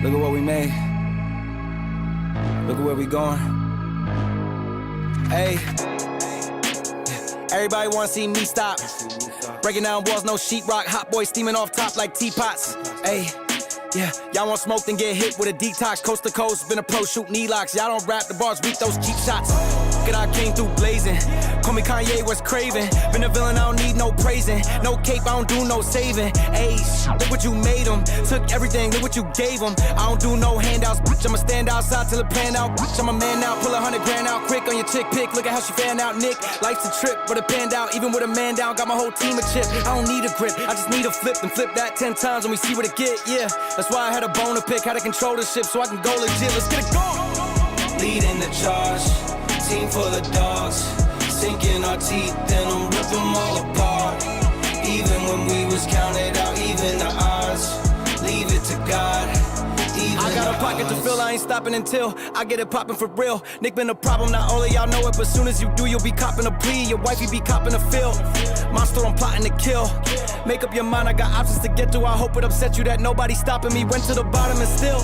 Look at what we made. Look at where we going. Hey, everybody wanna see me stop. Breaking down walls, no sheetrock. Hot boy steaming off top like teapots. Hey, yeah, y'all want smoke, then get hit with a detox. Coast to coast, been a pro, shoot knee locks. Y'all don't rap, the bars weak, those cheap shots. Look at I came through blazing. Call me Kanye, what's craving? Been a villain, I don't need no praising. No cape, I don't do no saving. Ayy, look what you made them. Took everything, look what you gave them. I don't do no handouts, bitch. I'ma stand outside till it pan out. Bitch, I'm a man now, pull 100 grand out quick on your chick pick. Look at how she fan out, Nick. Life's a trip, but it panned out. Even with a man down, got my whole team a chip. I don't need a grip, I just need a flip. And flip that 10 times and we see what it get, yeah. That's why I had a bone to pick, how to control the ship so I can go legit. Let's get it going. Leading the charge, team full of dogs. Sinking our teeth and I'm rip them all apart. Even when we was counted out, even the odds. Leave it to God. I got a pocket to fill, I ain't stopping until I get it popping for real. Nick been a problem, not only y'all know it, but soon as you do, you'll be copping a plea. Your wifey be copping a feel. Monster, I'm plotting to kill. Make up your mind, I got options to get to. I hope it upset you that nobody's stopping me. Went to the bottom and still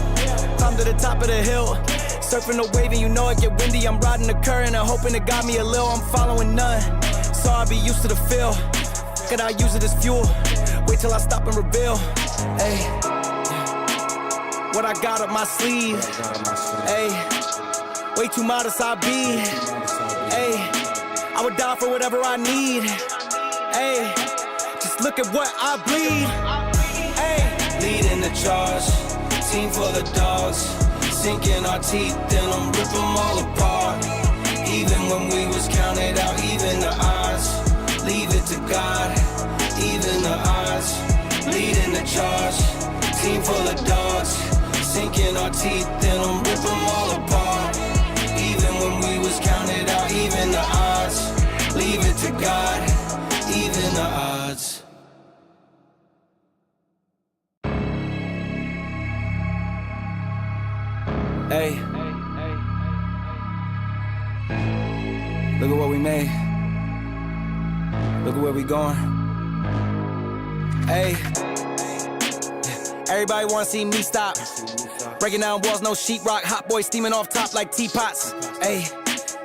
climbed to the top of the hill. Surfing the wave and you know it get windy. I'm riding the current and hoping it got me a lil. I'm following none, so I'll be used to the feel. Could I use it as fuel? Wait till I stop and reveal. Hey, what I got up my sleeve. Hey, way too modest I be. Hey, I would die for whatever I need. Hey, just look at what I bleed. Hey, leading the charge, team full of dogs. Sinking our teeth and I'm rip them all apart. Even when we was counted out, even the odds. Leave it to God, even the odds. Leading the charge, team full of dogs. Sinking our teeth and I'm rip them all apart. Even when we was counted out, even the odds. Leave it to God, even the odds. hey, look at what we made. Look at where we going. Hey, everybody wanna see me stop. Breaking down walls, no sheetrock. Hot boy steaming off top like teapots. Hey,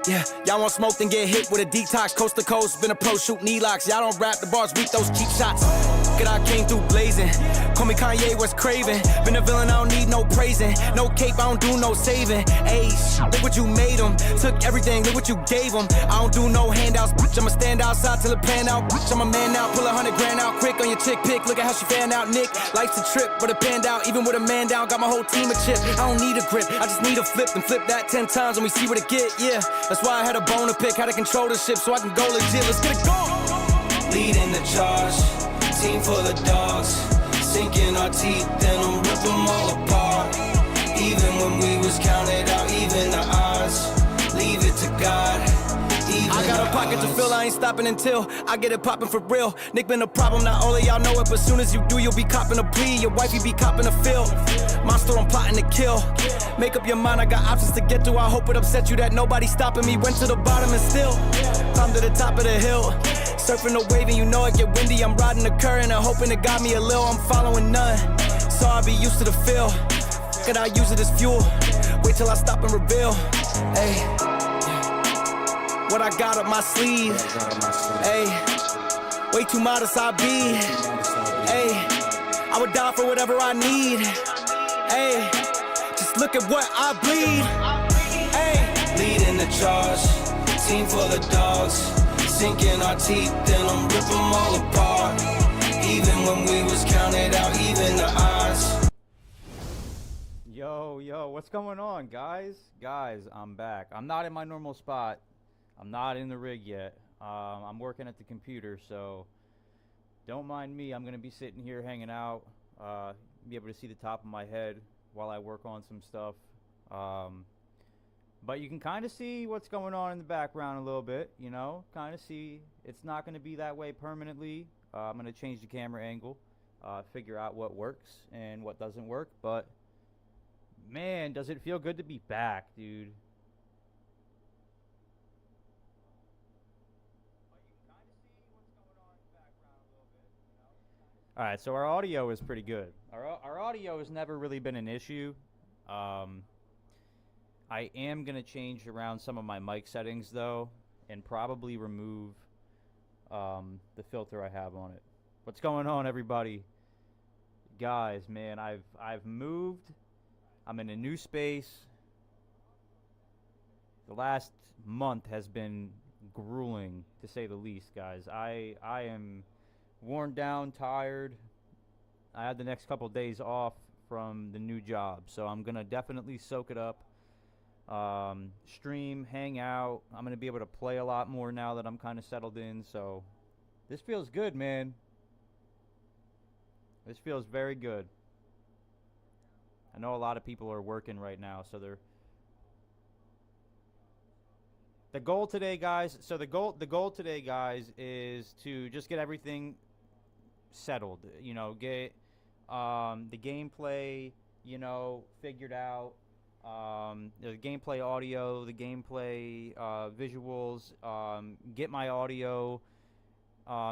yeah, y'all want smoke, then get hit with a detox. Coast to coast, been a pro, shoot knee locks. Y'all don't rap, the bars weak, those cheap shots. Look at I came through blazing. Call me Kanye, what's craving? Been a villain, I don't need no praising. No cape, I don't do no saving. Ayy, look what you made them. Took everything, look what you gave them. I don't do no handouts, bitch. I'ma stand outside till it pan out. Bitch, I'm a man now, pull 100 grand out quick on your chick pick. Look at how she fan out, Nick. Life's a trip, but it panned out. Even with a man down, got my whole team a chip. I don't need a grip, I just need a flip. And flip that 10 times and we see what it get, yeah. That's why I had a bone to pick, how to control the ship so I can go legit. Let's get it going. Leading the charge, team full of dogs. Sinking our teeth and I'm rip them all apart. Even when we was counted out, even the odds. Leave it to God. I got a pocket to fill, I ain't stopping until I get it popping for real. Nick been a problem, not only y'all know it, but soon as you do, you'll be copping a plea. Your wifey be copping a feel. Monster, I'm plotting to kill. Make up your mind, I got options to get to. I hope it upset you that nobody's stopping me. Went to the bottom and still climbed to the top of the hill. Surfing the wave and you know it get windy. I'm riding the current and hoping it got me a lil. I'm following none, so I'll be used to the feel. Could I use it as fuel? Wait till I stop and reveal. Hey, what I got up my sleeve. Hey, way too modest I be. Hey, I would die for whatever I need. Hey, just look at what I bleed. Hey, leading the charge, team full of dogs. Sinking our teeth and I'm rip them all apart. Even when we was counted out, even the odds. Yo, what's going on, guys? Guys, I'm back. I'm not in my normal spot. I'm not in the rig yet. I'm working at the computer, so don't mind me. I'm gonna be sitting here hanging out, be able to see the top of my head while I work on some stuff. But you can kind of see what's going on in the background a little bit, you know, kind of see. It's not going to be that way permanently. I'm going to change the camera angle, figure out what works and what doesn't work. But man, does it feel good to be back, dude. Alright, so our audio is pretty good. Our audio has never really been an issue. Um, I am gonna change around some of my mic settings though, and probably remove the filter I have on it. What's going on, everybody? Guys, man, I've moved. I'm in a new space. The last month has been grueling, to say the least, guys. I am worn down, tired. I had the next couple days off from the new job, so I'm gonna definitely soak it up. Stream, hang out. I'm gonna be able to play a lot more now that I'm kind of settled in. So this feels good, man. This feels very good. I know a lot of people are working right now, so they're. The goal today, guys. So the goal today, guys, is to just get everything settled. You know, get the gameplay, you know, figured out. The gameplay audio, the gameplay visuals. Get my audio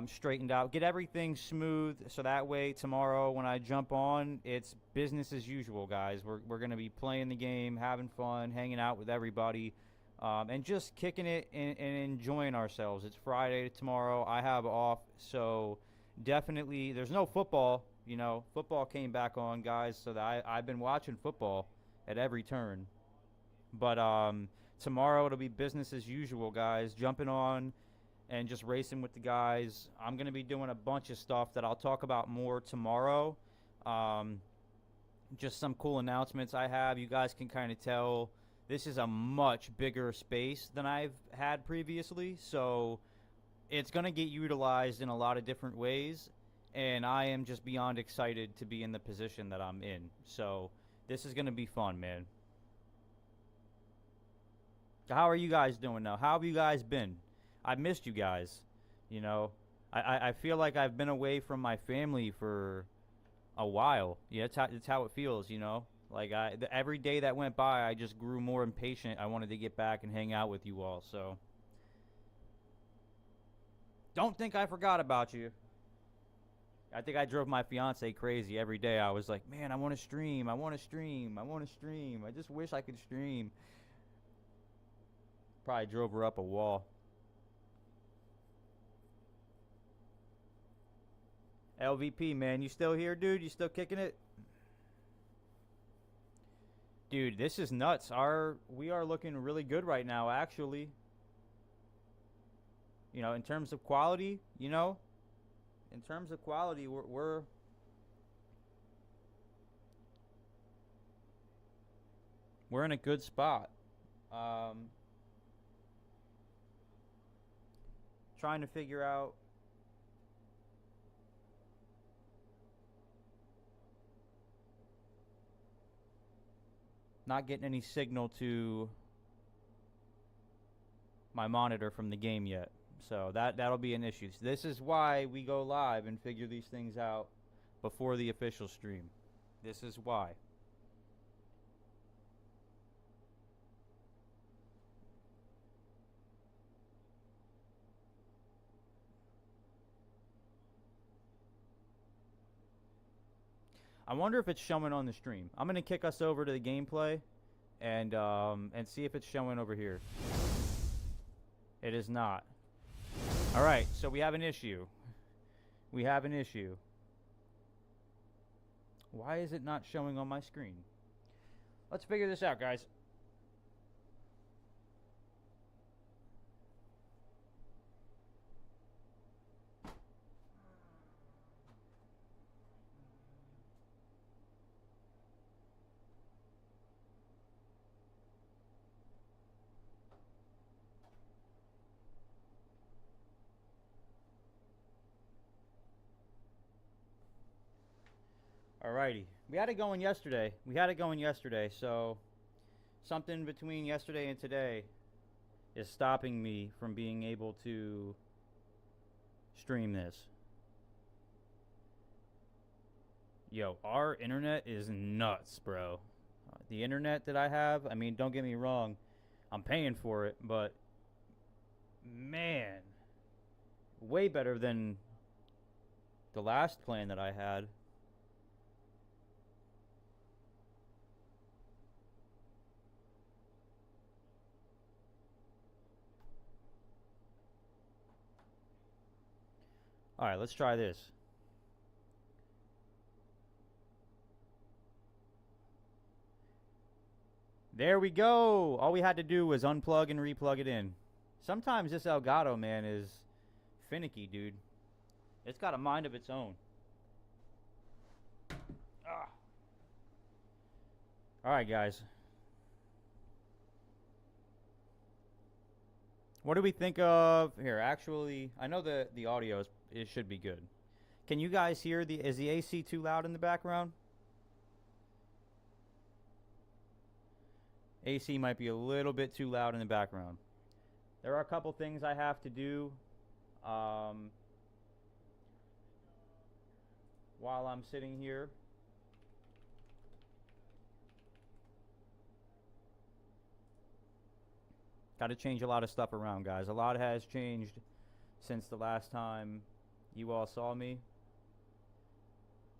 straightened out. Get everything smooth, so that way tomorrow when I jump on, it's business as usual, guys. We're gonna be playing the game, having fun, hanging out with everybody. And just kicking it and enjoying ourselves. It's Friday tomorrow. I have off, so definitely there's no football. You know, football came back on, guys, so that I've been watching football at every turn. But tomorrow it'll be business as usual, guys. Jumping on and just racing with the guys. I'm going to be doing a bunch of stuff that I'll talk about more tomorrow. Just some cool announcements I have. You guys can kind of tell this is a much bigger space than I've had previously, so it's going to get utilized in a lot of different ways, and I am just beyond excited to be in the position that I'm in. So this is going to be fun, man. How are you guys doing now? How have you guys been? I've missed you guys. You know, I feel like I've been away from my family for a while. Yeah, it's how it feels, you know. Like every day that went by, I just grew more impatient. I wanted to get back and hang out with you all. So don't think I forgot about you. I think I drove my fiance crazy every day. I was like, man, I want to stream. I want to stream. I want to stream. I just wish I could stream. Probably drove her up a wall. LVP, man, you still here, dude? You still kicking it? Dude, this is nuts. We are looking really good right now, actually. You know, in terms of quality, you know, in terms of quality, we're in a good spot. Trying to figure out not getting any signal to my monitor from the game yet. So that'll be an issue. So this is why we go live and figure these things out before the official stream. This is why. I wonder if it's showing on the stream. I'm gonna kick us over to the gameplay and see if it's showing over here. It is not. All right, so we have an issue. We have an issue. Why is it not showing on my screen? Let's figure this out, guys. Alrighty. We had it going yesterday. So something between yesterday and today is stopping me from being able to stream this. Yo, our internet is nuts, bro. The internet that I have, I mean, don't get me wrong, I'm paying for it, but man, way better than the last plan that I had. Alright, let's try this. There we go. All we had to do was unplug and replug it in. Sometimes this Elgato, man, is finicky, dude. It's got a mind of its own. Ah. Alright, guys. What do we think of here? Actually, I know the audio it should be good. Can you guys hear is the AC too loud in the background? AC might be a little bit too loud in the background. There are a couple things I have to do while I'm sitting here. Got to change a lot of stuff around, guys. A lot has changed since the last time you all saw me.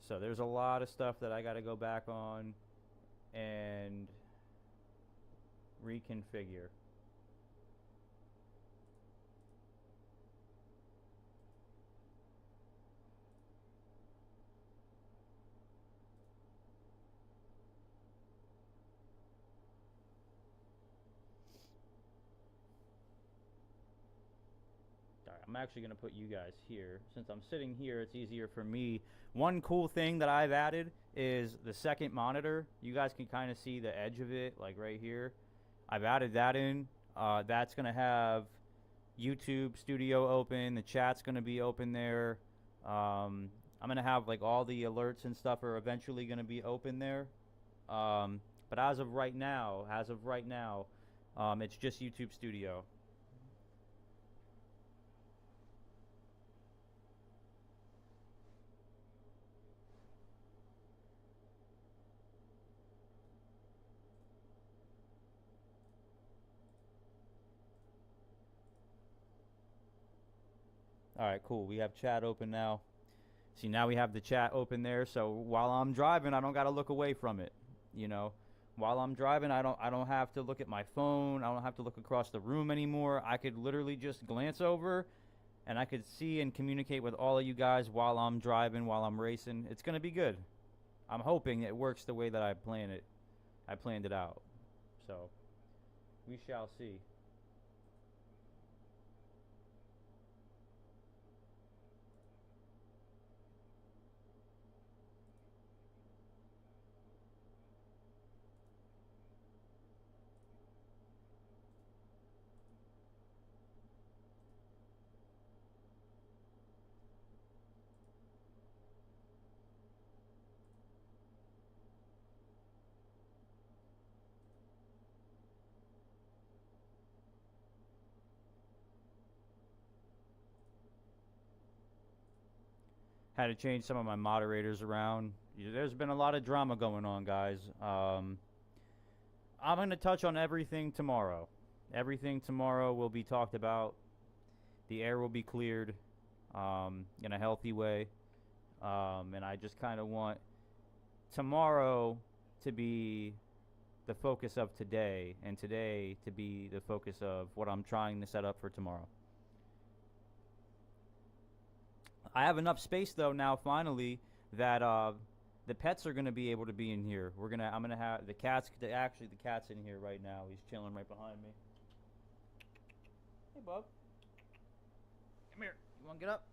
So there's a lot of stuff that I got to go back on and reconfigure. I'm actually going to put you guys here. Since I'm sitting here, it's easier for me. One cool thing that I've added is the second monitor. You guys can kind of see the edge of it, like right here. I've added that in. That's going to have YouTube Studio open. The chat's going to be open there. I'm going to have like all the alerts and stuff are eventually going to be open there. But as of right now, it's just YouTube Studio. Alright, cool. We have chat open now. See, now we have the chat open there, so while I'm driving, I don't got to look away from it. You know, while I'm driving, I don't have to look at my phone. I don't have to look across the room anymore. I could literally just glance over, and I could see and communicate with all of you guys while I'm driving, while I'm racing. It's going to be good. I'm hoping it works the way that I planned it out. So, we shall see. Had to change some of my moderators around. There's been a lot of drama going on, guys. I'm going to touch on everything tomorrow. Everything tomorrow will be talked about. The air will be cleared in a healthy way. And I just kind of want tomorrow to be the focus of today, and today to be the focus of what I'm trying to set up for tomorrow. I have enough space though now finally that the pets are gonna be able to be in here. I'm gonna have the cat's the cat's in here right now. He's chilling right behind me. Hey bub. Come here. You wanna get up?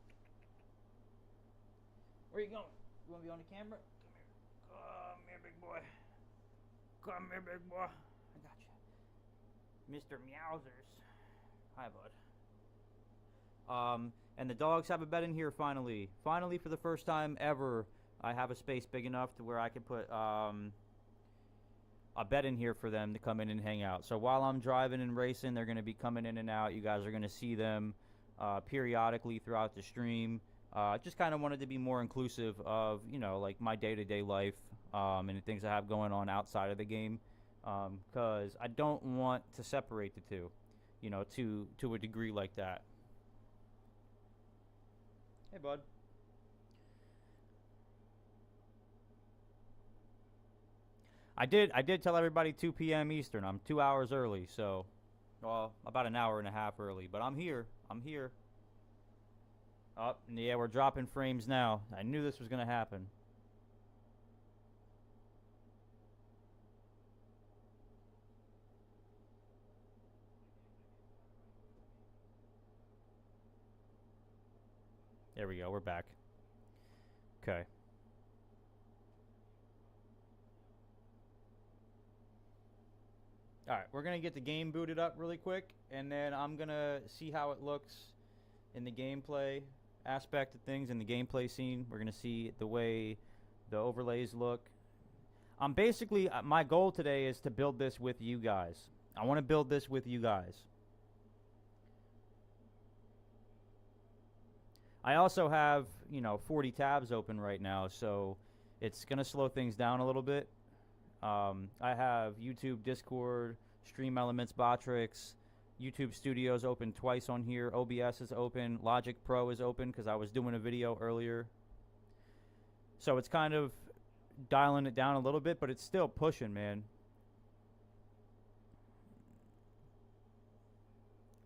Where you going? You wanna be on the camera? Come here, big boy. Come here, big boy. I got you. Mr. Meowsers. Hi, bud. And the dogs have a bed in here finally. Finally, for the first time ever, I have a space big enough to where I can put a bed in here for them to come in and hang out. So while I'm driving and racing, they're going to be coming in and out. You guys are going to see them periodically throughout the stream. Just kind of wanted to be more inclusive of, you know, like my day-to-day life and the things I have going on outside of the game. Because I don't want to separate the two, you know, to a degree like that. Hey, bud. I did tell everybody 2 p.m. Eastern. I'm 2 hours early, so, well, about an hour and a half early. But I'm here. I'm here. Oh, yeah, we're dropping frames now. I knew this was going to happen. There we go. We're back. Okay. Alright, we're going to get the game booted up really quick, and then I'm going to see how it looks in the gameplay aspect of things, in the gameplay scene. We're going to see the way the overlays look. I'm basically, my goal today is to build this with you guys. I want to build this with you guys. I also have, 40 tabs open right now, so it's going to slow things down a little bit. I have YouTube, Discord, Stream Elements, Botrix, YouTube Studios open twice on here. OBS is open. Logic Pro is open because I was doing a video earlier. So it's kind of dialing it down a little bit, but it's still pushing, man.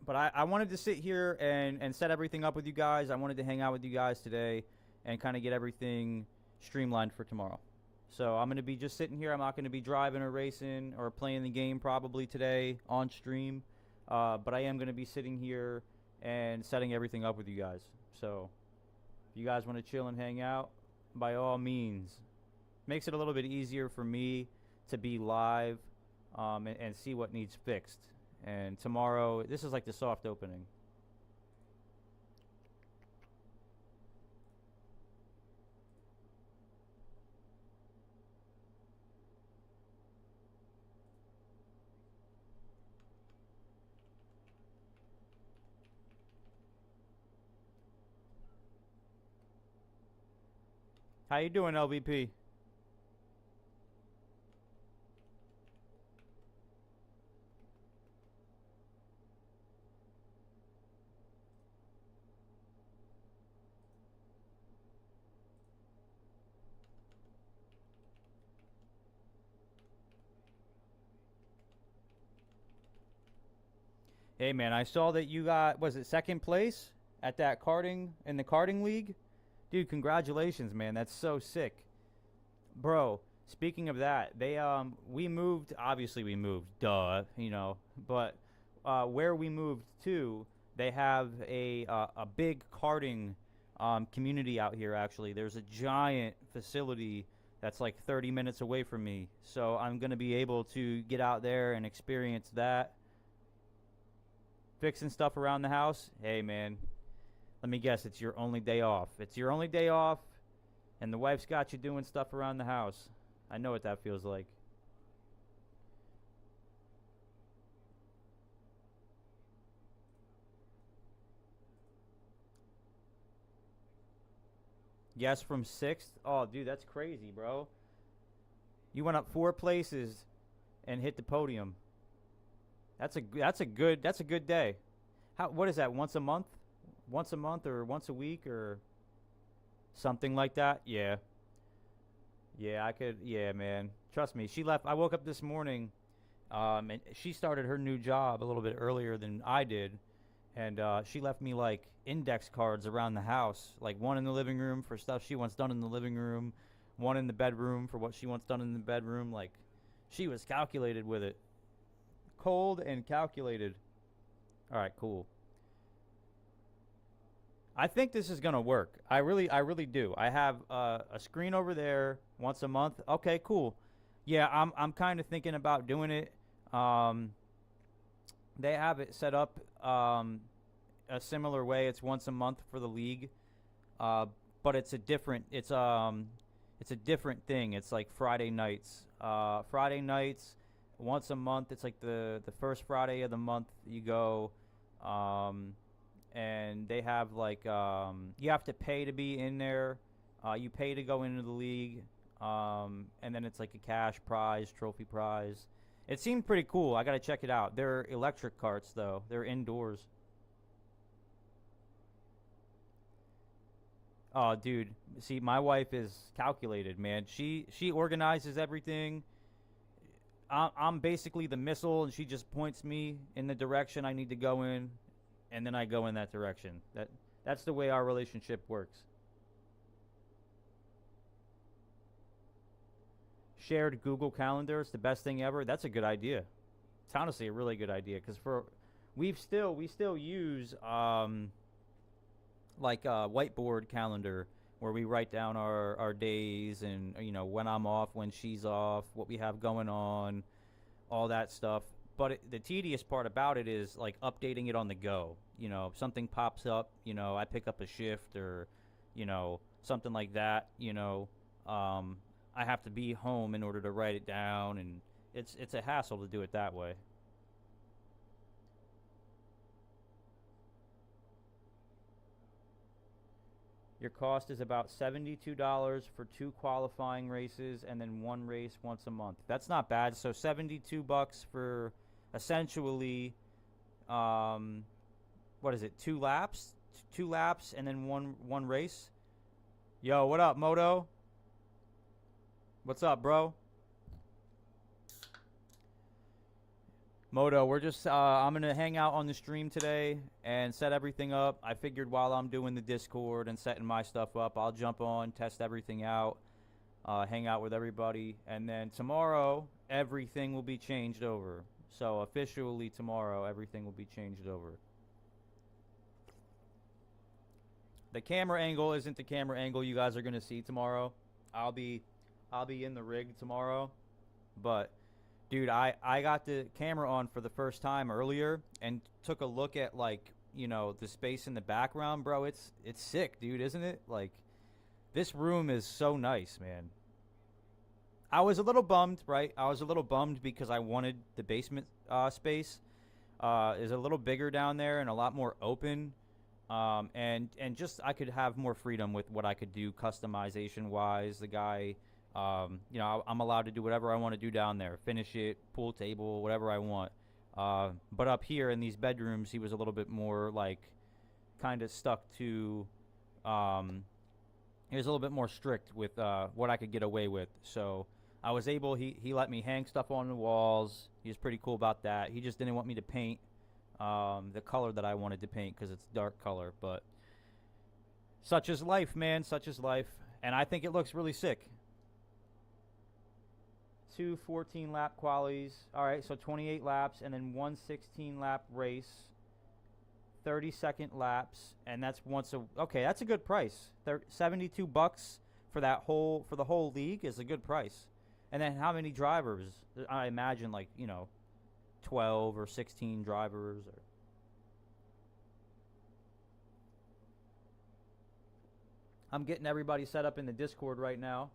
But I wanted to sit here and set everything up with you guys. I wanted to hang out with you guys today and kind of get everything streamlined for tomorrow. So I'm going to be just sitting here. I'm not going to be driving or racing or playing the game probably today on stream. But I am going to be sitting here and setting everything up with you guys. So if you guys want to chill and hang out, by all means. Makes it a little bit easier for me to be live and see what needs fixed. And tomorrow, this is like the soft opening. How you doing, LVP? Hey man, I saw that you got, was it second place at that karting, in the karting league? Dude, congratulations, man. That's so sick. Bro, speaking of that, we moved, obviously we moved, duh, but where we moved to, they have a big karting community out here, actually. There's a giant facility that's like 30 minutes away from me. So I'm going to be able to get out there and experience that. Fixing stuff around the house. Hey, man, let me guess, it's your only day off. It's your only day off, and the wife's got you doing stuff around the house. I know what that feels like. Yes, from 6th? Oh, dude, that's crazy, bro. You went up 4 places and hit the podium. That's a good day. What is that? Once a month? Once a month or once a week or something like that? Yeah. Yeah, I could. Yeah, man. Trust me. She left. I woke up this morning, and she started her new job a little bit earlier than I did, and she left me like index cards around the house, like one in the living room for stuff she wants done in the living room, one in the bedroom for what she wants done in the bedroom. Like, she was calculated with it. Cold and calculated. All right, cool. I think this is gonna work. I really do. I have a screen over there once a month. Okay, cool. Yeah, I'm kind of thinking about doing it. They have it set up a similar way. It's once a month for the league, but it's a different thing. It's like Friday nights. Friday nights. Once a month, it's like the first Friday of the month you go, and they have like you have to pay to be in there. You pay to go into the league, and then it's like a cash prize, trophy prize. It seemed pretty cool. I gotta check it out. They're electric carts though. They're indoors. Oh, dude. See, my wife is calculated, man. She organizes everything. I'm basically the missile, and she just points me in the direction I need to go in, and then I go in that direction. That's the way our relationship works. Shared Google Calendar is the best thing ever. That's a good idea. It's honestly a really good idea because we still use like a whiteboard calendar where we write down our days and when I'm off, when she's off, what we have going on, all that stuff. But the tedious part about it is like updating it on the go. If something pops up, I pick up a shift or something like that. I have to be home in order to write it down, and it's a hassle to do it that way. Your cost is about $72 for 2 qualifying races and then 1 race once a month. That's not bad. So $72 for essentially, what is it? 2 laps, 2 laps, and then one race. Yo, what up, Moto? What's up, bro? Moto, we're just, I'm going to hang out on the stream today and set everything up. I figured while I'm doing the Discord and setting my stuff up, I'll jump on, test everything out, hang out with everybody. And then tomorrow, everything will be changed over. So officially tomorrow, everything will be changed over. The camera angle isn't the camera angle you guys are going to see tomorrow. I'll be in the rig tomorrow, but dude, I got the camera on for the first time earlier and took a look at the space in the background, bro. It's sick, dude, isn't it? Like, this room is so nice, man. I was a little bummed, right? I was a little bummed because I wanted the basement space is a little bigger down there and a lot more open. And just I could have more freedom with what I could do customization wise. The guy, I'm allowed to do whatever I want to do down there, finish it, pool table, whatever I want. But up here in these bedrooms, he was a little bit more kind of stuck to, he was a little bit more strict with what I could get away with. So I was able, he let me hang stuff on the walls. He was pretty cool about that. He just didn't want me to paint the color that I wanted to paint because it's dark color. But such is life, man, such is life. And I think it looks really sick. 2 14-lap qualies. All right, so 28 laps and then 1 16-lap race. 30-second laps, and that's once a. Okay, that's a good price. $72 for the whole league is a good price. And then how many drivers? I imagine 12 or 16 drivers. I'm getting everybody set up in the Discord right now.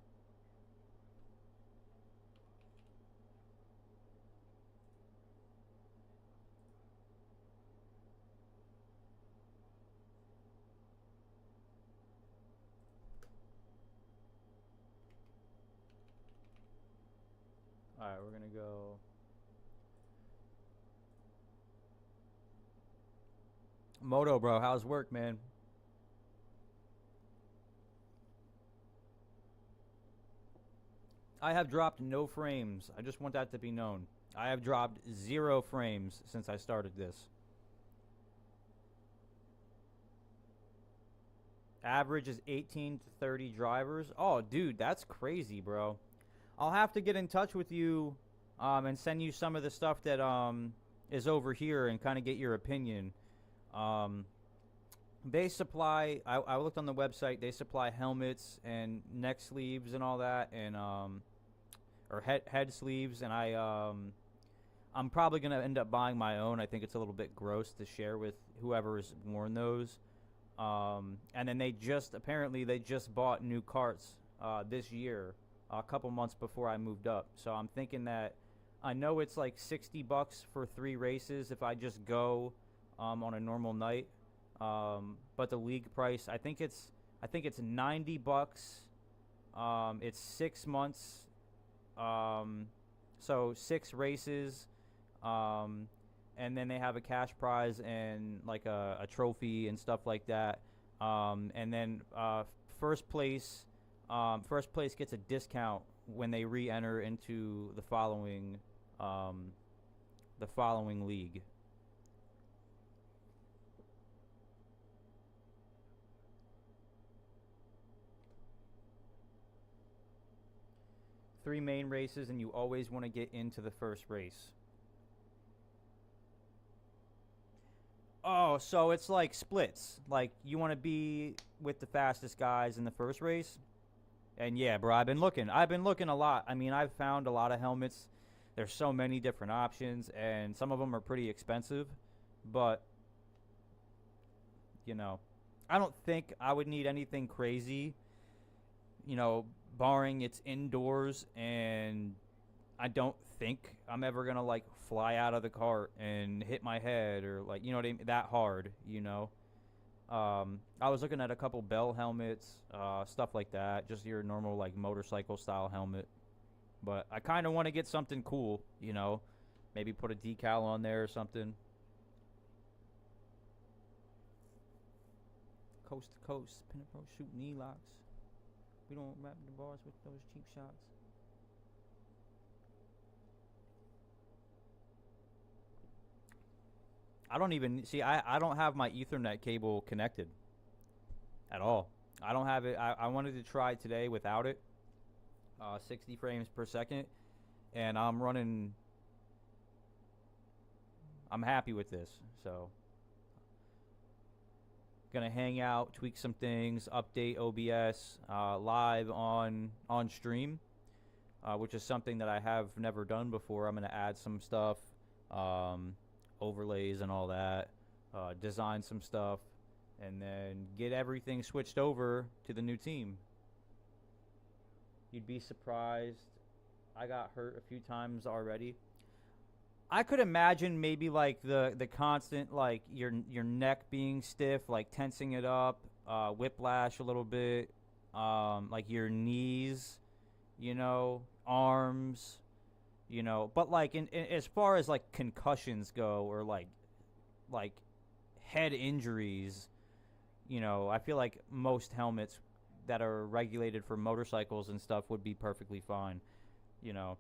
Alright, we're gonna go. Moto, bro, how's work, man? I have dropped no frames. I just want that to be known. I have dropped 0 frames since I started this. Average is 18 to 30 drivers. Oh, dude, that's crazy, bro. I'll have to get in touch with you and send you some of the stuff that is over here and kind of get your opinion. They supply, I looked on the website, they supply helmets and neck sleeves and all that, and or head sleeves, and I'm probably going to end up buying my own. I think it's a little bit gross to share with whoever's worn those. And then apparently they just bought new carts this year, a couple months before I moved up. So I'm thinking that I know it's like $60 for 3 races if I just go on a normal night. But the league price, I think it's $90. It's 6 months. So 6 races. And then they have a cash prize and like a trophy and stuff like that. And then first place gets a discount when they re-enter into the following league. 3 main races, and you always want to get into the first race. Oh, so it's like splits. Like, you want to be with the fastest guys in the first race. And yeah, bro, I've been looking a lot. I mean, I've found a lot of helmets. There's so many different options, and some of them are pretty expensive. But, you know, I don't think I would need anything crazy, you know, barring it's indoors, and I don't think I'm ever going to, like, fly out of the cart and hit my head or, like, you know what I mean, that hard, you know. I was looking at a couple Bell helmets, stuff like that, just your normal, like, motorcycle style helmet. But I kind of want to get something cool, you know, maybe put a decal on there or something. Coast to coast, Pinner Pro shooting E-locks. We don't wrap the bars with those cheap shots. I don't even see. I don't have my Ethernet cable connected at all. I don't have it. I wanted to try today without it. 60 frames per second, and I'm running. I'm happy with this. So, gonna hang out, tweak some things, update OBS live on stream, which is something that I have never done before. I'm gonna add some stuff. Overlays and all that, design some stuff, and then get everything switched over to the new team. You'd be surprised. I got hurt a few times already. I could imagine maybe like the constant, like your neck being stiff, like tensing it up, whiplash a little bit, like your knees, you know, arms. You know, but like in as far as like concussions go, or like head injuries, you know, I feel like most helmets that are regulated for motorcycles and stuff would be perfectly fine. You know,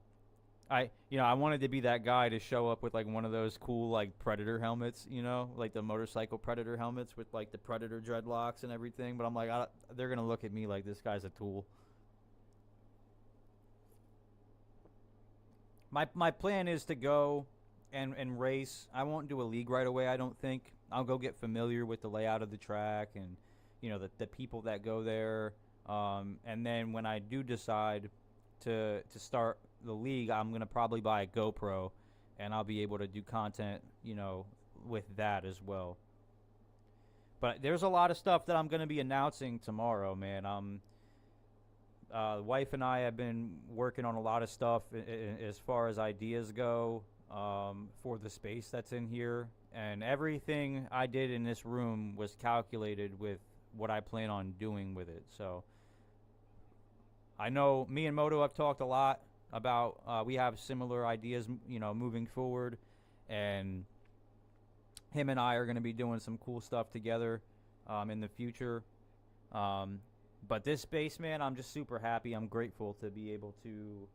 I wanted to be that guy to show up with like one of those cool like Predator helmets, you know, like the motorcycle Predator helmets with like the Predator dreadlocks and everything. But I'm like, they're gonna look at me like this guy's a tool. My plan is to go and race. I won't do a league right away, I don't think. I'll go get familiar with the layout of the track and, you know, the people that go there. And then when I do decide to start the league, I'm going to probably buy a GoPro, and I'll be able to do content, you know, with that as well. But there's a lot of stuff that I'm going to be announcing tomorrow, man. The wife and I have been working on a lot of stuff as far as ideas go for the space that's in here. And everything I did in this room was calculated with what I plan on doing with it. So I know me and Moto have talked a lot about, we have similar ideas, you know, moving forward. And him and I are going to be doing some cool stuff together in the future. But this space, man, I'm just super happy. I'm grateful to be able to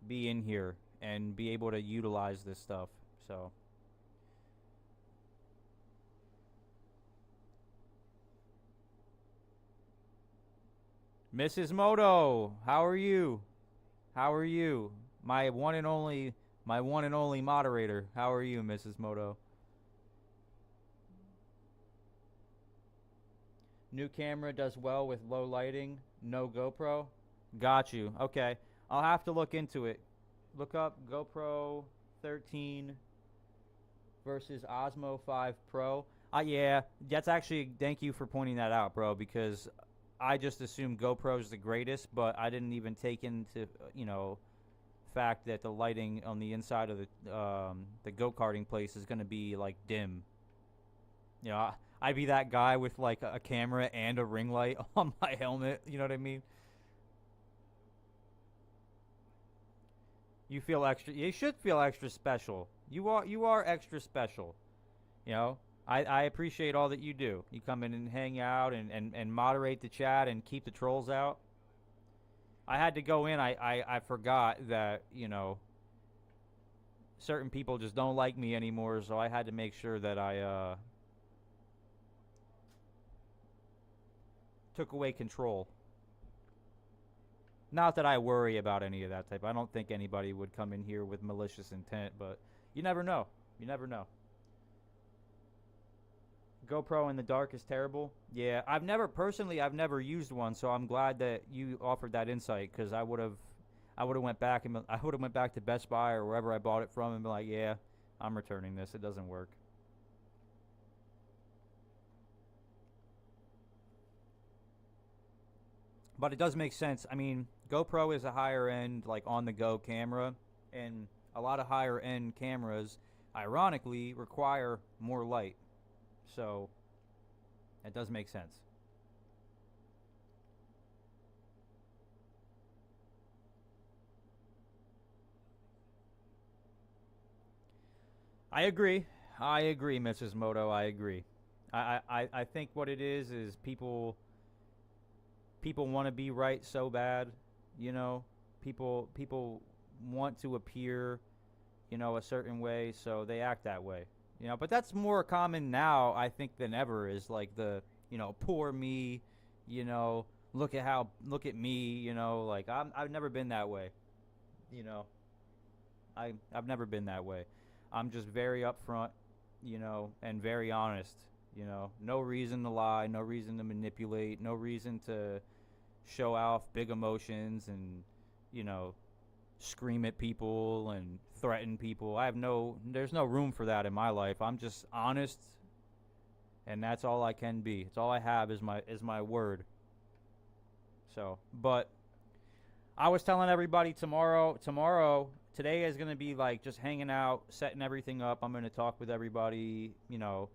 be in here and be able to utilize this stuff. So, Mrs. Moto, how are you? How are you? My one and only moderator. How are you, Mrs. Moto? New camera does well with low lighting. No GoPro. Got you. Okay. I'll have to look into it. Look up GoPro 13 versus Osmo 5 Pro. Yeah, that's actually, thank you for pointing that out, bro, because I just assumed GoPro's the greatest, but I didn't even take into, you know, fact that the lighting on the inside of the go-karting place is going to be, like, dim. You know, I'd be that guy with like a camera and a ring light on my helmet. You know what I mean? You feel extra. You should feel extra special. You are extra special. You know, I appreciate all that you do. You come in and hang out and moderate the chat and keep the trolls out. I had to go in. I forgot that, you know, certain people just don't like me anymore, so I had to make sure that I took away control. Not that I worry about any of that type. I don't think anybody would come in here with malicious intent, but you never know. You never know. GoPro in the dark is terrible. Yeah, I've never used one, so I'm glad that you offered that insight, because I would have went back to Best Buy or wherever I bought it from and been like, yeah, I'm returning this. It doesn't work. But it does make sense. I mean, GoPro is a higher end, like, on-the-go camera, and a lot of higher end cameras, ironically, require more light. So, it does make sense. I agree, Mrs. Moto. I agree. I think what it is people want to be right so bad, you know. People want to appear, you know, a certain way, so they act that way, you know. But that's more common now, I think, than ever. Is like the, you know, poor me, you know, look at me, you know. Like I've never been that way, you know. I've never been that way. I'm just very upfront, you know, and very honest, you know. No reason to lie, no reason to manipulate, no reason to show off big emotions and, you know, scream at people and threaten people. There's no room for that in my life. I'm just honest, and that's all I can be. It's all I have is my word. So, but I was telling everybody today is going to be like just hanging out, setting everything up. I'm going to talk with everybody, you know,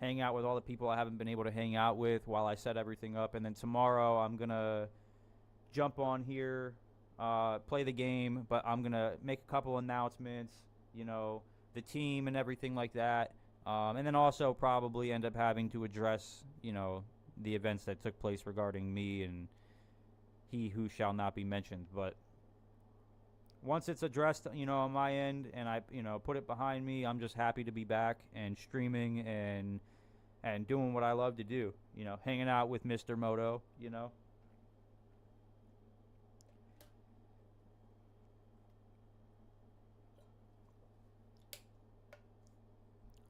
hang out with all the people I haven't been able to hang out with while I set everything up. And then tomorrow I'm going to jump on here, play the game, but I'm going to make a couple announcements, you know, the team and everything like that. And then also probably end up having to address, you know, the events that took place regarding me and he who shall not be mentioned. But once it's addressed, you know, on my end, and I, you know, put it behind me, I'm just happy to be back and streaming and doing what I love to do, you know, hanging out with Mr. Moto, you know.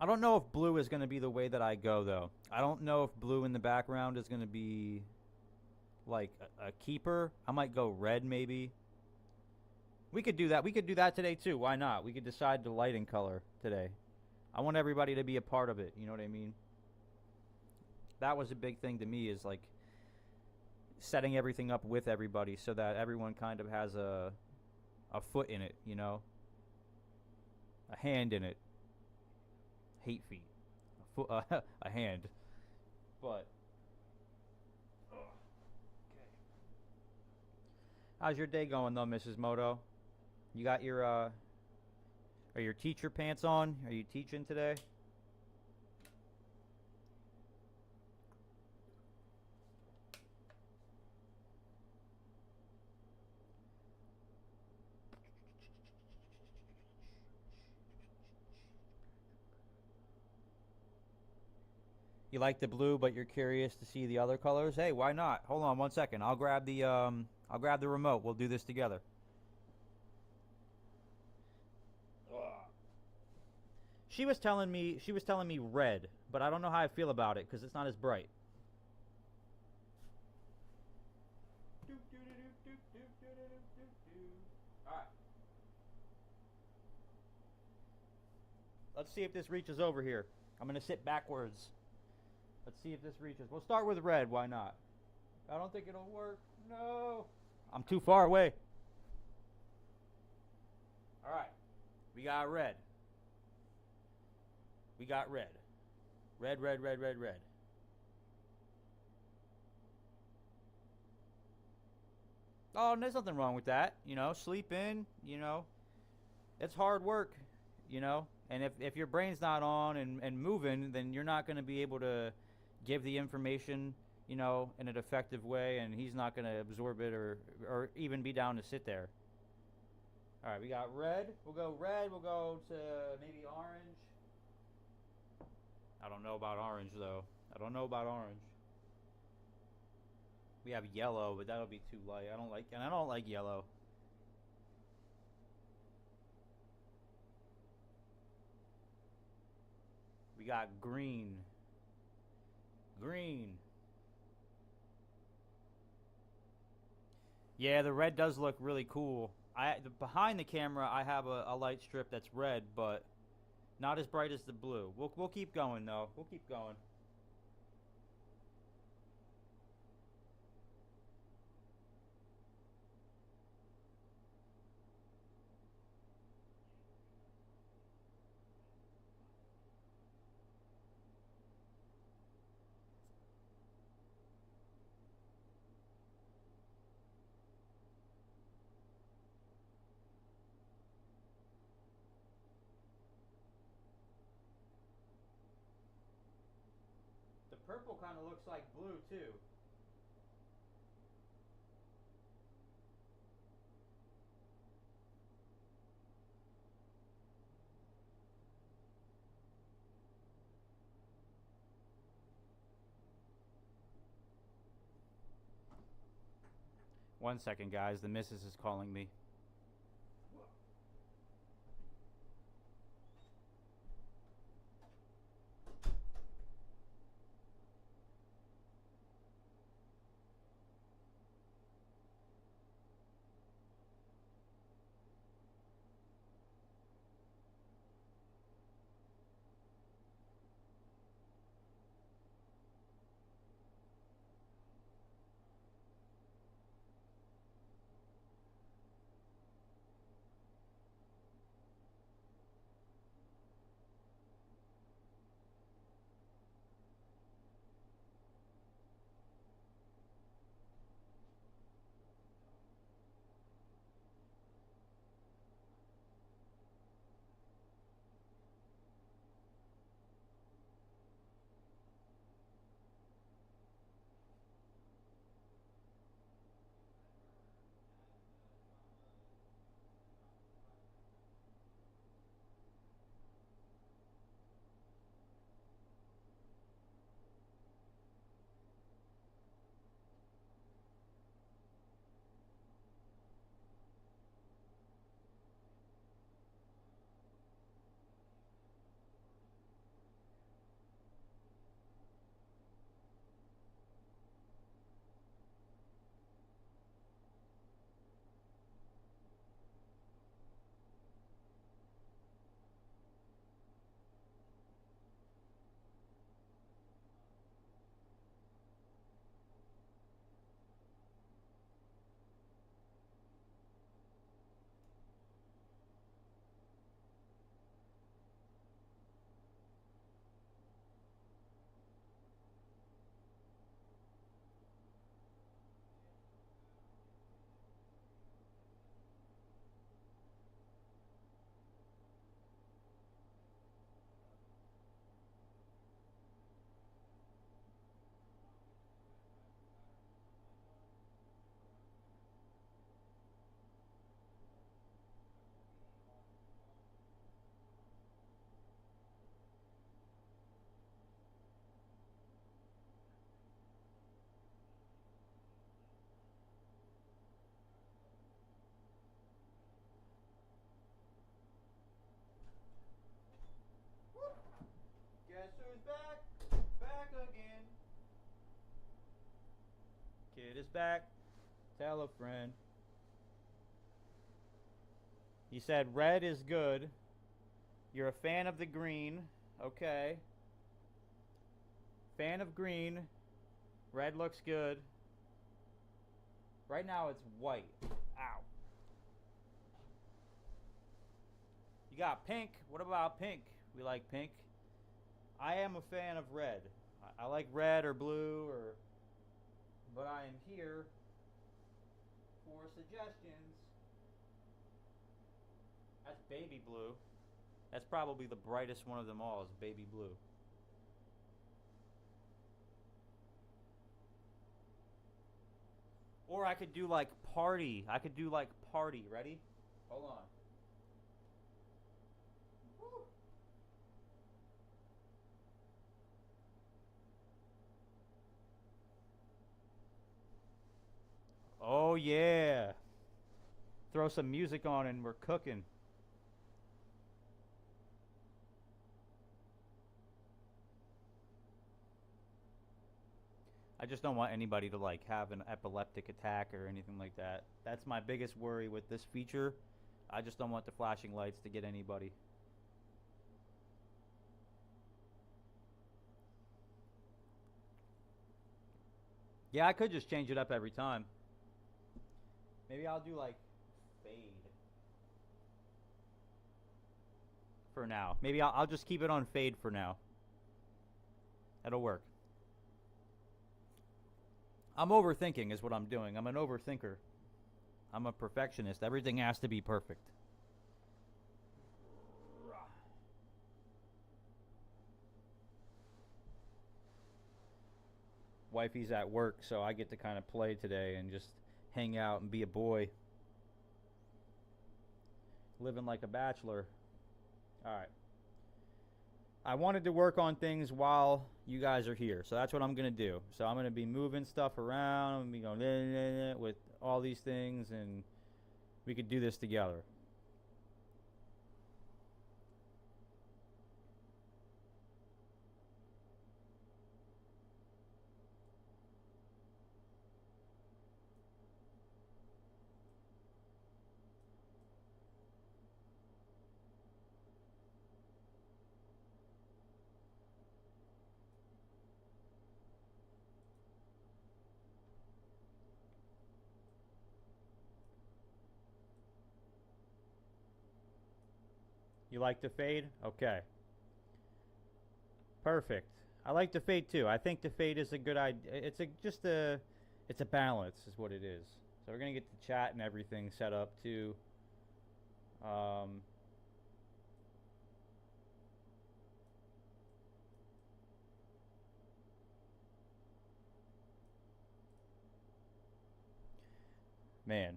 I don't know if blue is going to be the way that I go, though. I don't know if blue in the background is going to be like a keeper. I might go red, maybe. We could do that. We could do that today, too. Why not? We could decide the lighting color today. I want everybody to be a part of it. You know what I mean? That was a big thing to me, is like setting everything up with everybody so that everyone kind of has a foot in it, you know? A hand in it. Hate feet. A hand. But okay. How's your day going, though, Mrs. Moto? You got your are your teacher pants on? Are you teaching today? You like the blue, but you're curious to see the other colors? Hey, why not? Hold on one second. I'll grab the remote. We'll do this together. She was telling me red, but I don't know how I feel about it because it's not as bright. All right. Let's see if this reaches over here. I'm gonna sit backwards. Let's see if this reaches. We'll start with red. Why not? I don't think it'll work. No. I'm too far away. All right. We got red. We got red. Red, red, red, red, red. Oh, there's nothing wrong with that. You know, sleep in, you know. It's hard work, you know. And if your brain's not on and moving, then you're not going to be able to give the information, you know, in an effective way, and he's not going to absorb it or even be down to sit there. All right, we got red. We'll go red. We'll go to maybe orange. I don't know about orange, though. I don't know about orange. We have yellow, but that'll be too light. I don't like yellow. We got green. Green. Yeah, the red does look really cool. Behind the camera, I have a light strip that's red, but not as bright as the blue. We'll keep going though. We'll keep going. The purple kind of looks like blue too. One second, guys. The missus is calling me. Guess who's back? Back again. Kid is back. Tell a friend. He said red is good. You're a fan of the green. Okay. Fan of green. Red looks good. Right now it's white. Ow. You got pink. What about pink? We like pink. I am a fan of red. I like red or blue but I am here for suggestions. That's baby blue. That's probably the brightest one of them all, is baby blue. Or I could do like party. Ready? Hold on. Woo. Oh yeah. Throw some music on and we're cooking. I just don't want anybody to like have an epileptic attack or anything like that. That's my biggest worry with this feature. I just don't want the flashing lights to get anybody. Yeah, I could just change it up every time. Maybe I'll do like fade for now. Maybe I'll just keep it on fade for now. That'll work. I'm overthinking is what I'm doing. I'm an overthinker. I'm a perfectionist. Everything has to be perfect. Wifey's at work, so I get to kind of play today and just hang out and be a boy. Living like a bachelor. Alright. I wanted to work on things while you guys are here, so that's what I'm going to do. So I'm going to be moving stuff around. I'm going to be going with all these things, and we could do this together. You like the fade? Okay. Perfect. I like the fade too. I think the fade is a good idea. It's a balance is what it is. So we're gonna get the chat and everything set up too. Man,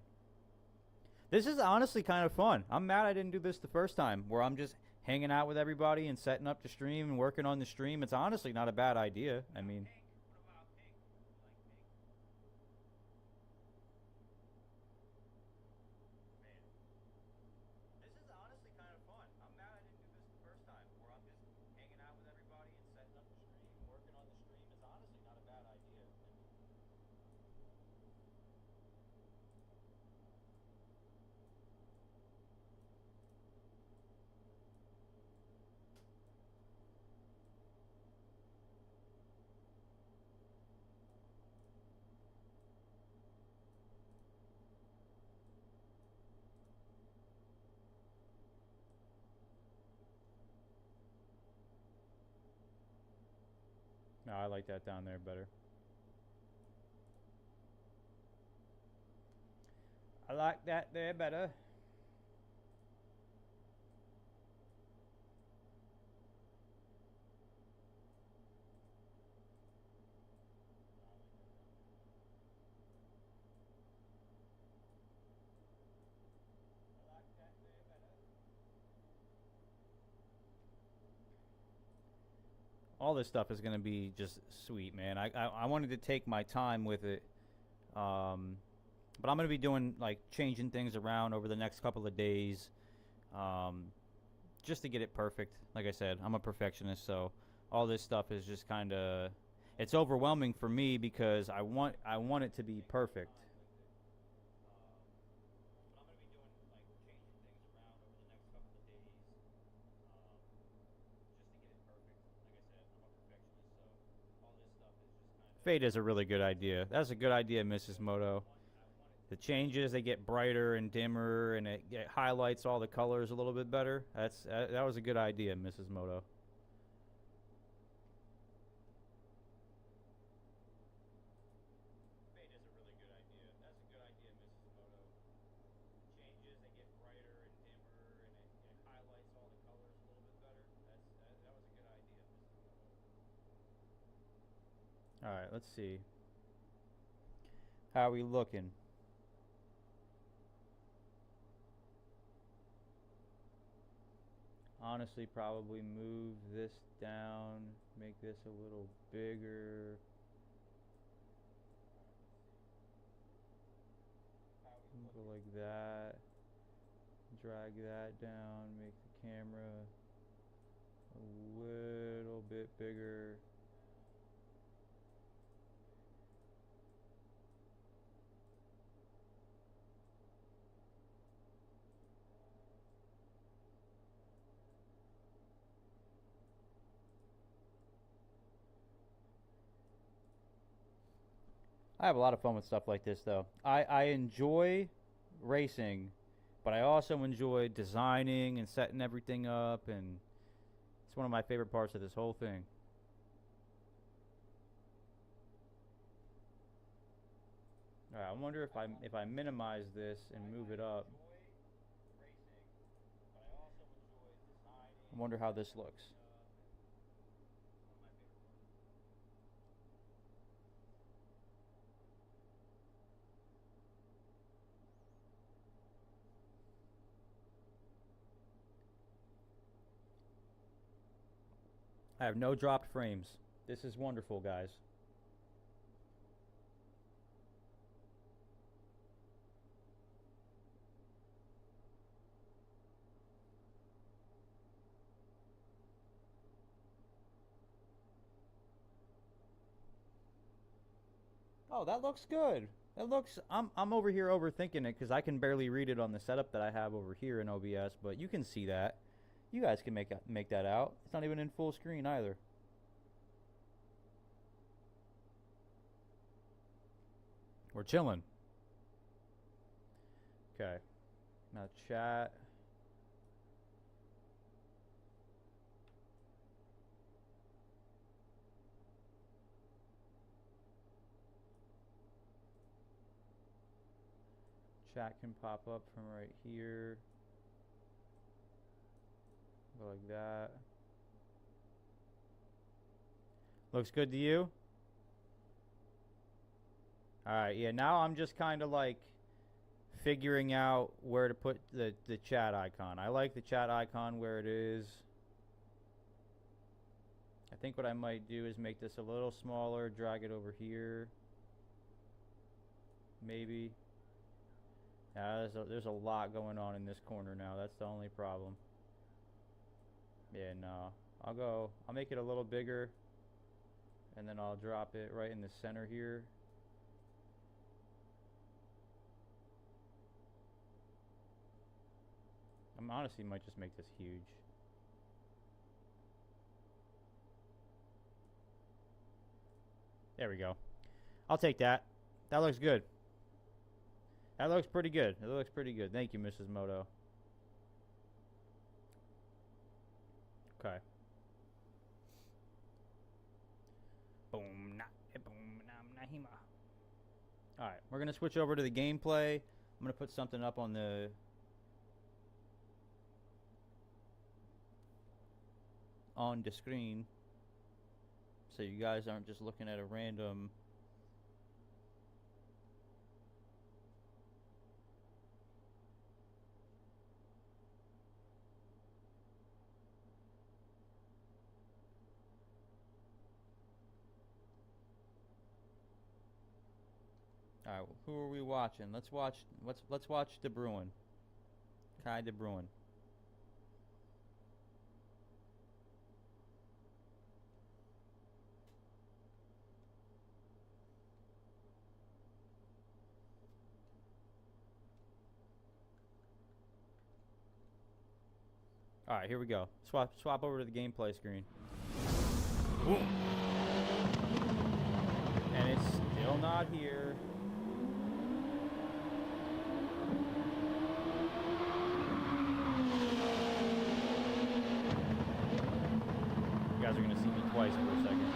this is honestly kind of fun. I'm mad I didn't do this the first time, where I'm just hanging out with everybody and setting up the stream and working on the stream. It's honestly not a bad idea. I mean, this is honestly kind of fun. I'm mad I didn't do this the first time, where I'm just hanging out with everybody and setting up the stream and working on the stream. It's honestly not a bad idea. No, I like that down there better. I like that there better. All this stuff is going to be just sweet, man. I wanted to take my time with it. But I'm going to be doing, like, changing things around over the next couple of days. Just to get it perfect. Like I said, I'm a perfectionist, so all this stuff is just kind of... It's overwhelming for me because I want it to be perfect. Fade is a really good idea. That's a good idea, Mrs. Moto. The changes, they get brighter and dimmer, and it highlights all the colors a little bit better. That was a good idea, Mrs. Moto. Fade is a really good idea. That's a good idea, Mrs. Moto. Changes, they get brighter and dimmer, and it highlights all the colors a little bit better. That was a good idea, Mrs. Moto. All right, let's see. How are we looking? Honestly, probably move this down, make this a little bigger. like that. Drag that down, make the camera a little bit bigger. I have a lot of fun with stuff like this, though. I enjoy racing, but I also enjoy designing and setting everything up, and it's one of my favorite parts of this whole thing. Alright, I wonder if I minimize this and move it up. I wonder how this looks. I have no dropped frames. This is wonderful, guys. Oh, that looks good. That looks. I'm over here overthinking it because I can barely read it on the setup that I have over here in OBS, but you can see that. You guys can make that out. It's not even in full screen either. We're chilling. Okay. Now chat. Chat can pop up from right here. Go like that. Looks good to you? Alright, yeah, now I'm just kind of like figuring out where to put the chat icon. I like the chat icon where it is. I think what I might do is make this a little smaller, drag it over here. Maybe. Yeah, there's a lot going on in this corner now. That's the only problem. Yeah, no. I'll make it a little bigger, and then I'll drop it right in the center here. I honestly might just make this huge. There we go. I'll take that. That looks good. That looks pretty good. It looks pretty good. Thank you, Mrs. Moto. Okay. Boom, na, boom, nam, nahima. Alright, we're going to switch over to the gameplay. I'm going to put something up on the screen so you guys aren't just looking at a random Alright, who are we watching? Let's watch De Bruyne. Kai De Bruyne. Alright, here we go. Swap over to the gameplay screen. Boom. And it's still not here. You guys are gonna see me twice for a second.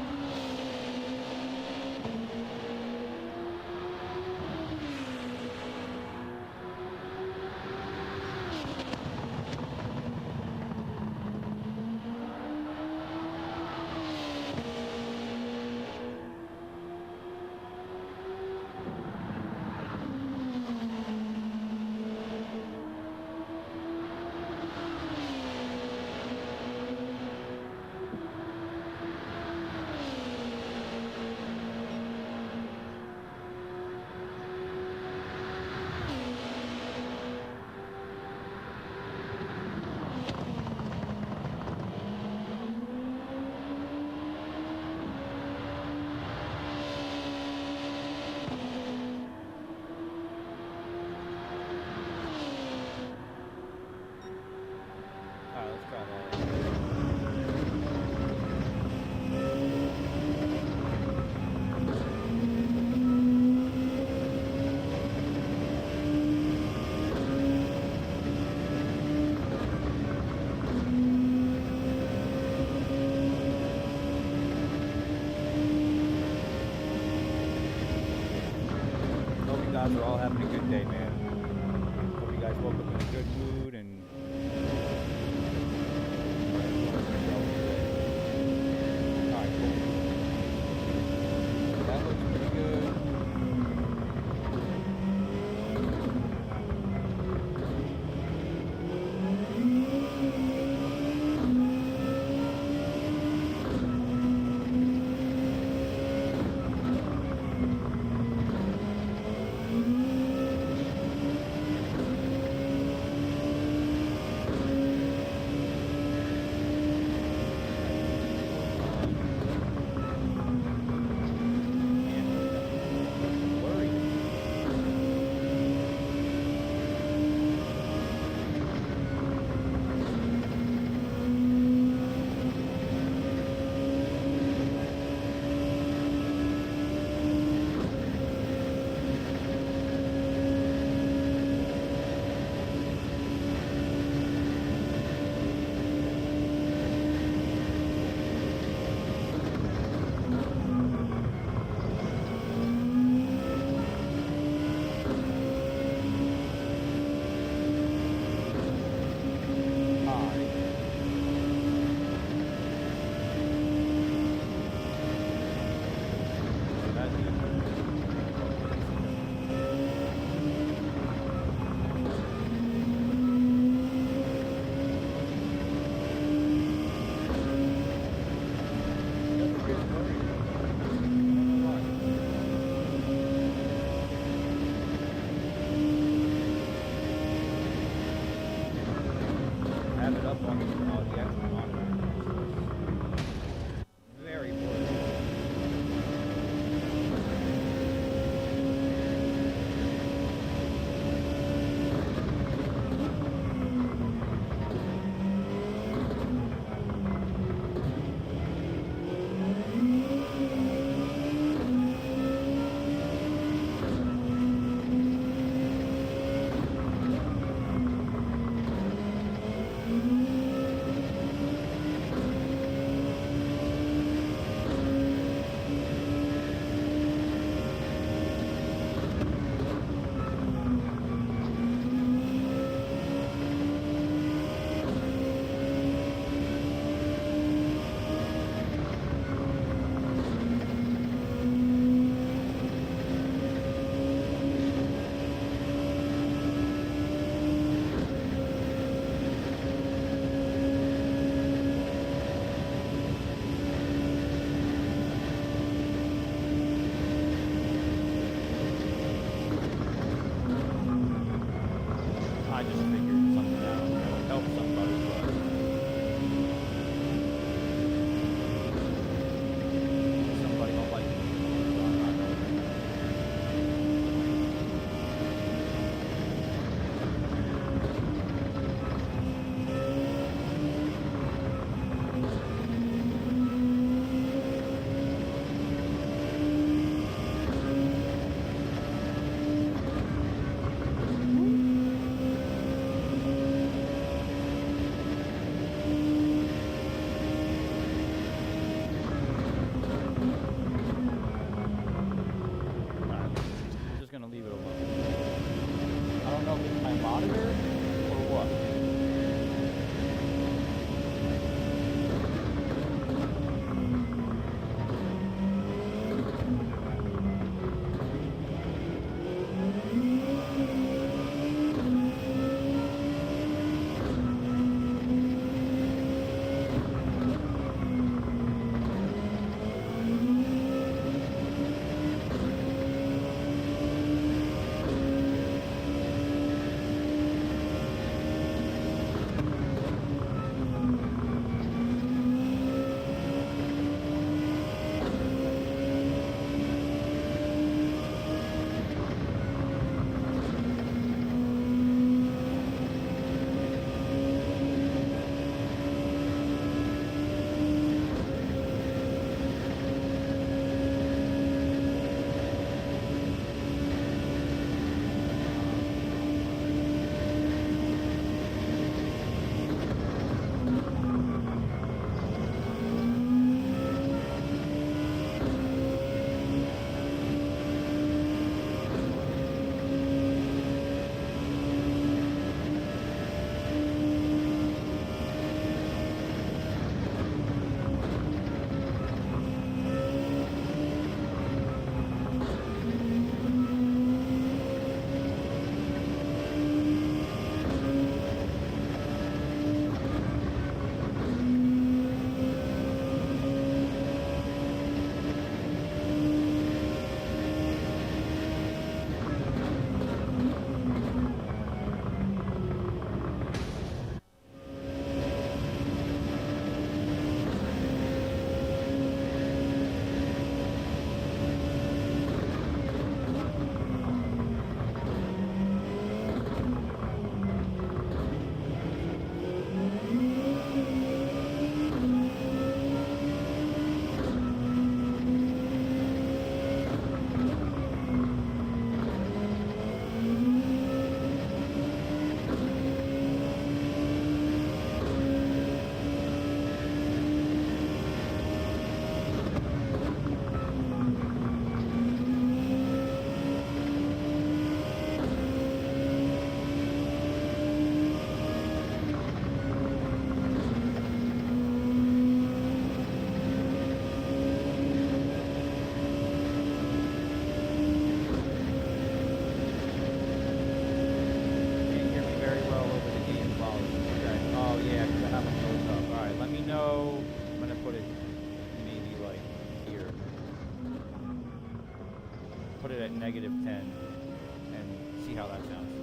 squads are all having a good day, man. Hope you guys woke up in a good mood and alright, cool. That looks pretty good. Have it up on the actual monitor. Very blurry. put it at -10 and see how that sounds.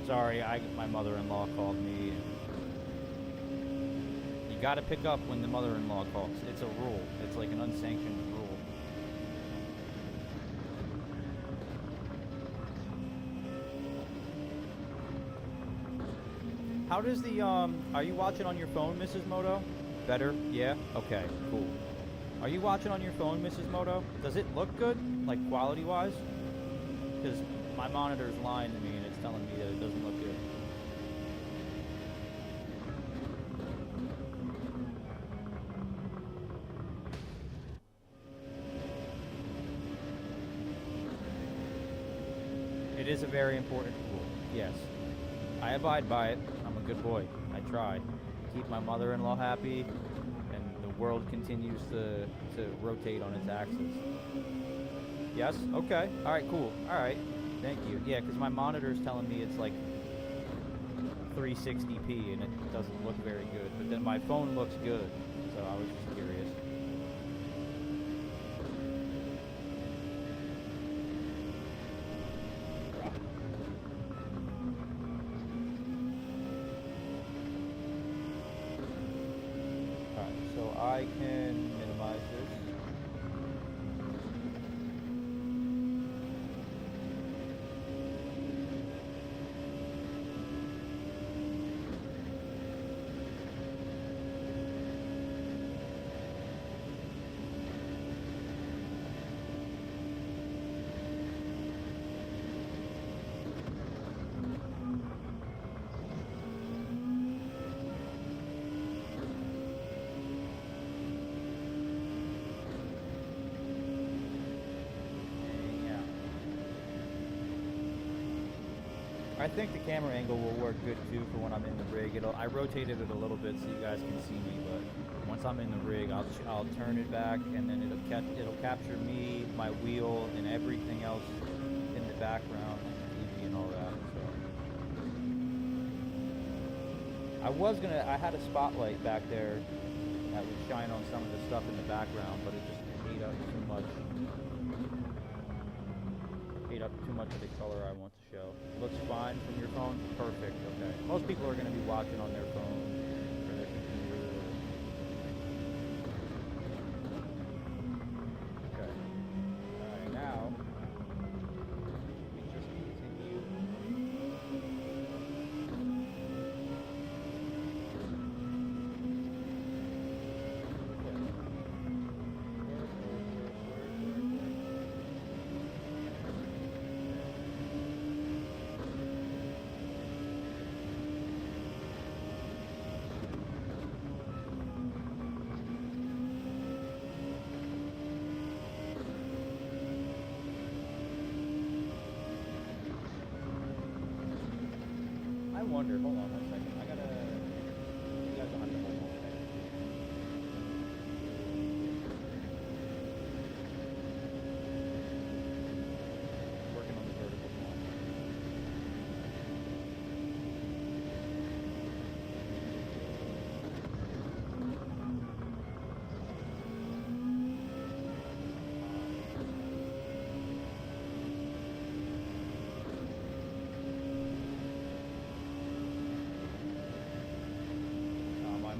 Sorry, my mother-in-law called me. And you gotta pick up when the mother-in-law calls. It's a rule. It's like an unsanctioned rule. How does the, are you watching on your phone, Mrs. Moto? Better? Yeah? Okay, cool. Are you watching on your phone, Mrs. Moto? Does it look good, like quality-wise? Because my monitor's lying to me and it's telling me that it doesn't look good. It is a very important rule, yes. I abide by it. I'm a good boy. I try. Keep my mother-in-law happy, and the world continues to rotate on its axis. Yes? Okay. Alright, cool. Alright. Thank you. Yeah, because my monitor's telling me it's like 360p, and it doesn't look very good. But then my phone looks good, so I was just curious. I can minimize this. I think the camera angle will work good too for when I'm in the rig. I rotated it a little bit so you guys can see me, but once I'm in the rig, I'll turn it back, and then it'll capture me, my wheel, and everything else in the background, TV and all that. So I had a spotlight back there that would shine on some of the stuff in the background, but it just ate up too much. Up too much of the color I want to show. Looks fine from your phone? Perfect, okay. Most people are going to be watching on their phone or their computer. Okay. Alright, now we just continue. I wonder, hold on 1 second. You guys don't have to hold on a second. Working on the vertical now.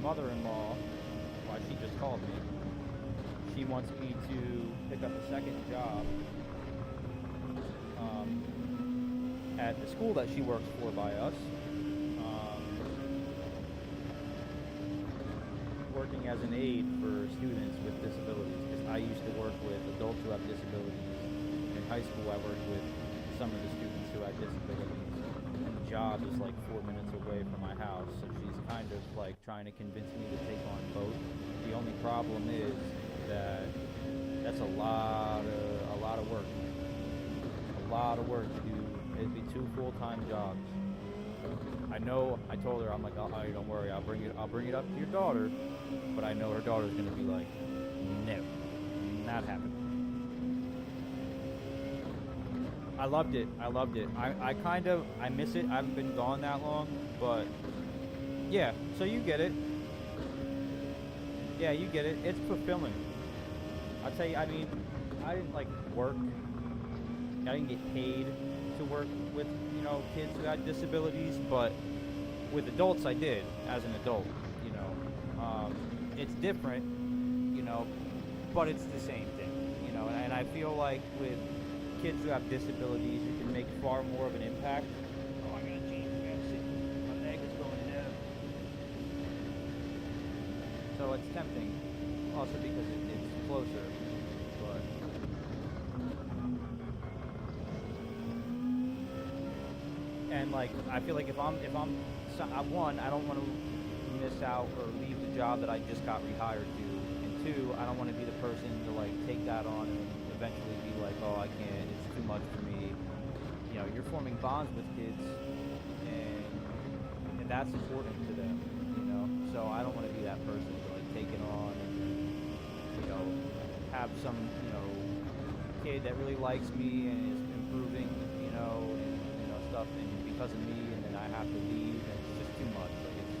Mother-in-law, why she just called me, she wants me to pick up a second job at the school that she works for by us, working as an aide for students with disabilities, because I used to work with adults who have disabilities. In high school I worked with some of the students who had disabilities, and the job is like 4 minutes away from my house, so she's kind of like trying to convince me to take on both. The only problem is that that's a lot of work. A lot of work to do. It'd be 2 full-time jobs. I know. I told her, I'm like, oh, don't worry, I'll bring it up to your daughter. But I know her daughter's gonna be like, no, not happening. I loved it. I miss it. I haven't been gone that long, but yeah, so you get it. Yeah, you get it. It's fulfilling. I'll tell you, I mean, I didn't like work I didn't get paid to work with, you know, kids who had disabilities, but with adults I did as an adult, you know. It's different, you know, but it's the same thing, you know, and I feel like with kids who have disabilities, you can make far more of an impact. Oh, I gotta change the see. My leg is going down. So it's tempting, also because it's closer, but... And like, I feel like if I'm one, I don't want to miss out or leave the job that I just got rehired to, and two, I don't want to be the person to like take that on and eventually be like, oh, I can't, it's too much for me. You know, you're forming bonds with kids, and that's important to them, you know. So I don't want to be that person to like take it on and, you know, have some, you know, kid that really likes me and is improving, you know, and, you know, stuff, and because of me, and then I have to leave, and it's just too much. Like, it's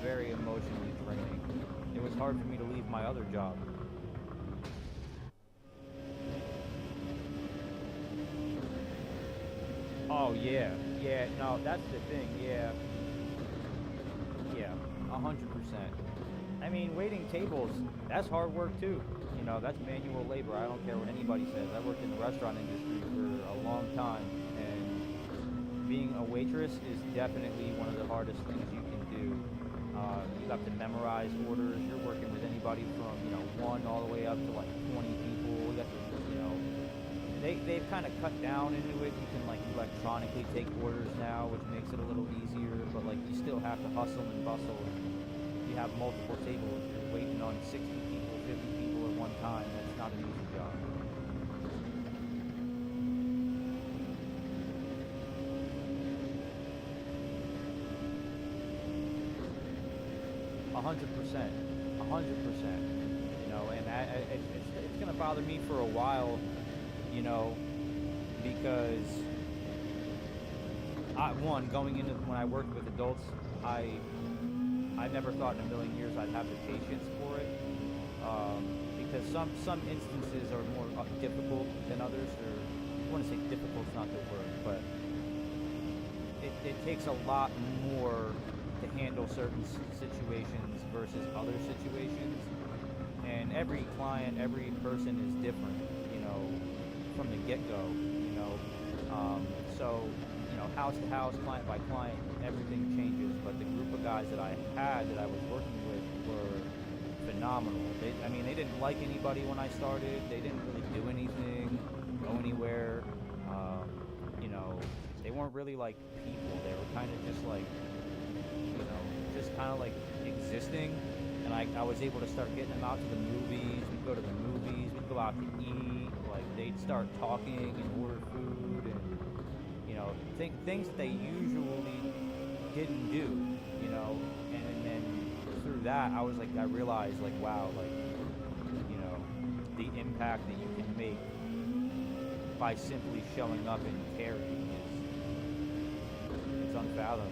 very emotionally draining. It was hard for me to leave my other job. Oh yeah, no, that's the thing, yeah, 100%. I mean, waiting tables, that's hard work too. You know, that's manual labor. I don't care what anybody says. I worked in the restaurant industry for a long time, and being a waitress is definitely one of the hardest things you can do. You have to memorize orders. You're working with anybody from, you know, 1 all the way up to like 20 people. You have to, you know, they've kind of cut down into it. You can like electronically take orders now, which makes it a little easier, but like you still have to hustle and bustle. You have multiple tables. You're waiting on 60 people, 50 people at one time. That's not an easy job. 100%. You know, and it's gonna bother me for a while, you know, because going into when I worked with adults, I never thought in a million years I'd have the patience for it, because some instances are more difficult than others. Or I want to say difficult's not the word, but it takes a lot more to handle certain situations versus other situations, and every client, every person is different, you know, from the get-go, you know. So, you know, house to house, client by client, everything changes, but the group of guys that I had that I was working with were phenomenal. They didn't like anybody when I started. They didn't really do anything, go anywhere. You know, they weren't really like people. They were kind of just like, you know, just kind of like existing. And I was able to start getting them out to the movies. We'd go to the movies. We'd go out to eat. Like, they'd start talking and order food and, you know, things that they usually didn't do, you know. And then through that, I realized, like, wow, like, you know, the impact that you can make by simply showing up and caring it's unfathomable.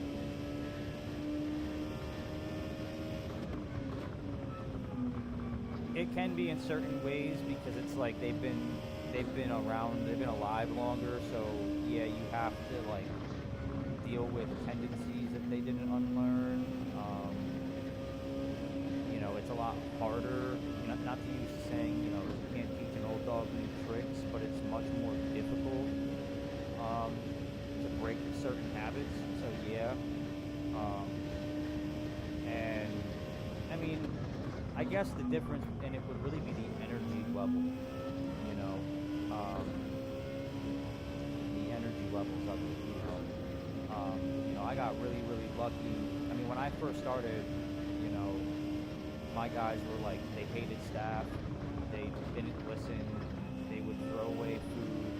It can be in certain ways because it's like they've been around, they've been alive longer, so yeah, you have to like deal with tendencies that they didn't unlearn. You know, it's a lot harder, you know, not to use the saying, you know, you can't teach an old dog new tricks, but it's much more difficult to break certain habits, so yeah. And I mean, I guess the difference, and it would really be the energy level, you know, the energy levels of it, you know. You know, I got really, really lucky. I mean, when I first started, you know, my guys were like, they hated staff, they didn't listen, they would throw away food.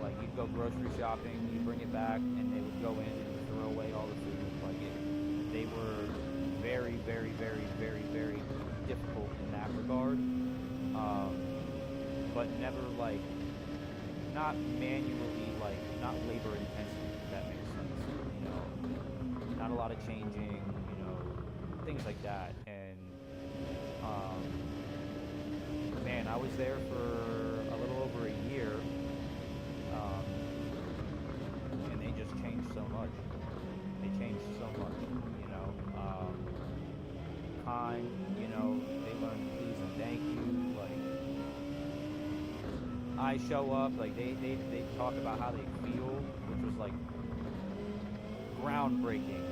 Like, you'd go grocery shopping, you bring it back, and they would go in and throw away all the food. Like, they were very, very, very, very, very difficult in that regard, but never like, not manually, like, not labor intensive, if that makes sense, you know, not a lot of changing, you know, things like that. And man, I was there for a little over a year, just changed so much. They changed so much, you know. Kind, you know, they learn to please and thank you. Like, I show up, like they talk about how they feel, which was like groundbreaking.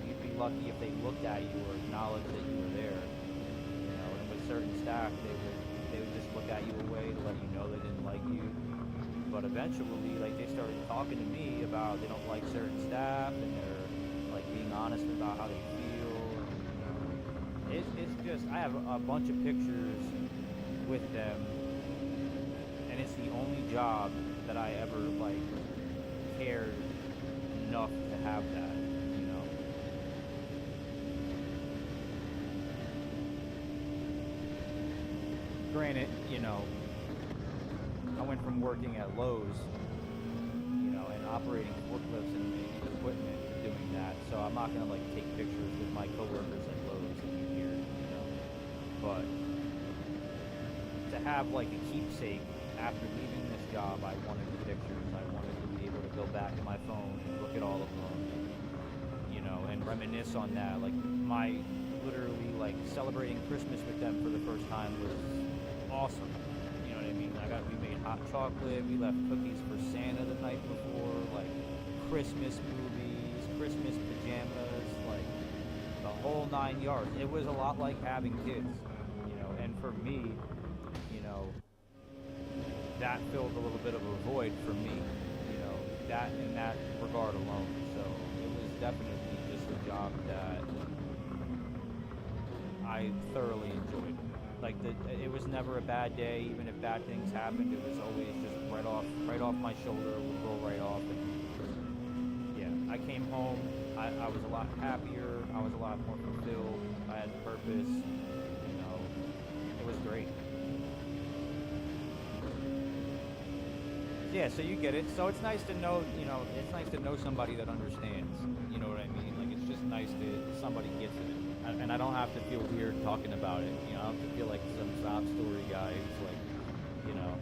You'd be lucky if they looked at you or acknowledged that you were there. You know, and with certain staff, they would just look at you away to let you know they didn't like you. But eventually, like, they started talking to me about they don't like certain staff, and they're like being honest about how they feel. It's just, I have a bunch of pictures with them, and it's the only job that I ever like cared enough to have that, you know. Granted, you know, I went from working at Lowe's, you know, and operating forklifts and equipment to doing that, so I'm not gonna like take pictures with my coworkers at Lowe's and you hear, you know. But to have like a keepsake after leaving this job, I wanted the pictures. I wanted to be able to go back to my phone and look at all of them, you know, and reminisce on that. Like, my literally like celebrating Christmas with them for the first time was awesome. You know what I mean? We made hot chocolate. We left cookies for Santa the night before. Like, Christmas movies, Christmas pajamas, like the whole 9 yards. It was a lot like having kids, you know. And for me, you know, that filled a little bit of a void for me, you know, that in that regard alone. So it was definitely just a job that I thoroughly enjoyed. Like, it was never a bad day. Even if bad things happened, it was always just right off my shoulder. It would roll right off. And yeah, I came home. I was a lot happier. I was a lot more fulfilled. I had purpose. You know, it was great. Yeah, so you get it. So it's nice to know, you know, it's nice to know somebody that understands. You know what I mean? Like, it's just nice that somebody gets it. And I don't have to feel weird talking about it. You know, I don't have to feel like some sob story guy who's like, you know,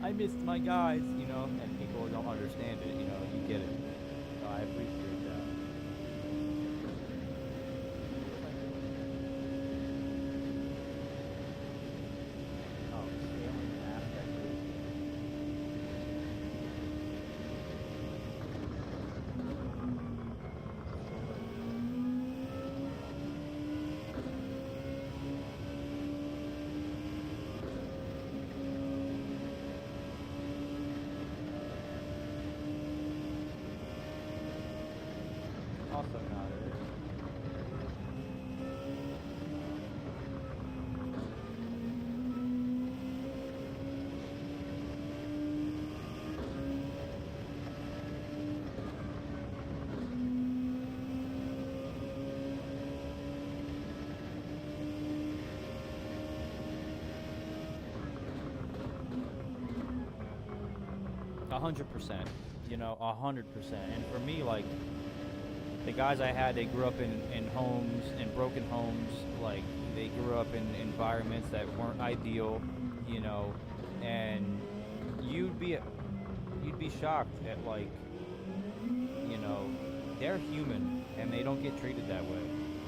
I missed my guys, you know, and people don't understand it, you know, you get it. So I appreciate that. Oh, scaling aspect. 100%, you know, 100%. And for me, like, the guys I had, they grew up in homes, in broken homes. Like, they grew up in environments that weren't ideal, you know, and you'd be shocked at, like, you know, they're human and they don't get treated that way,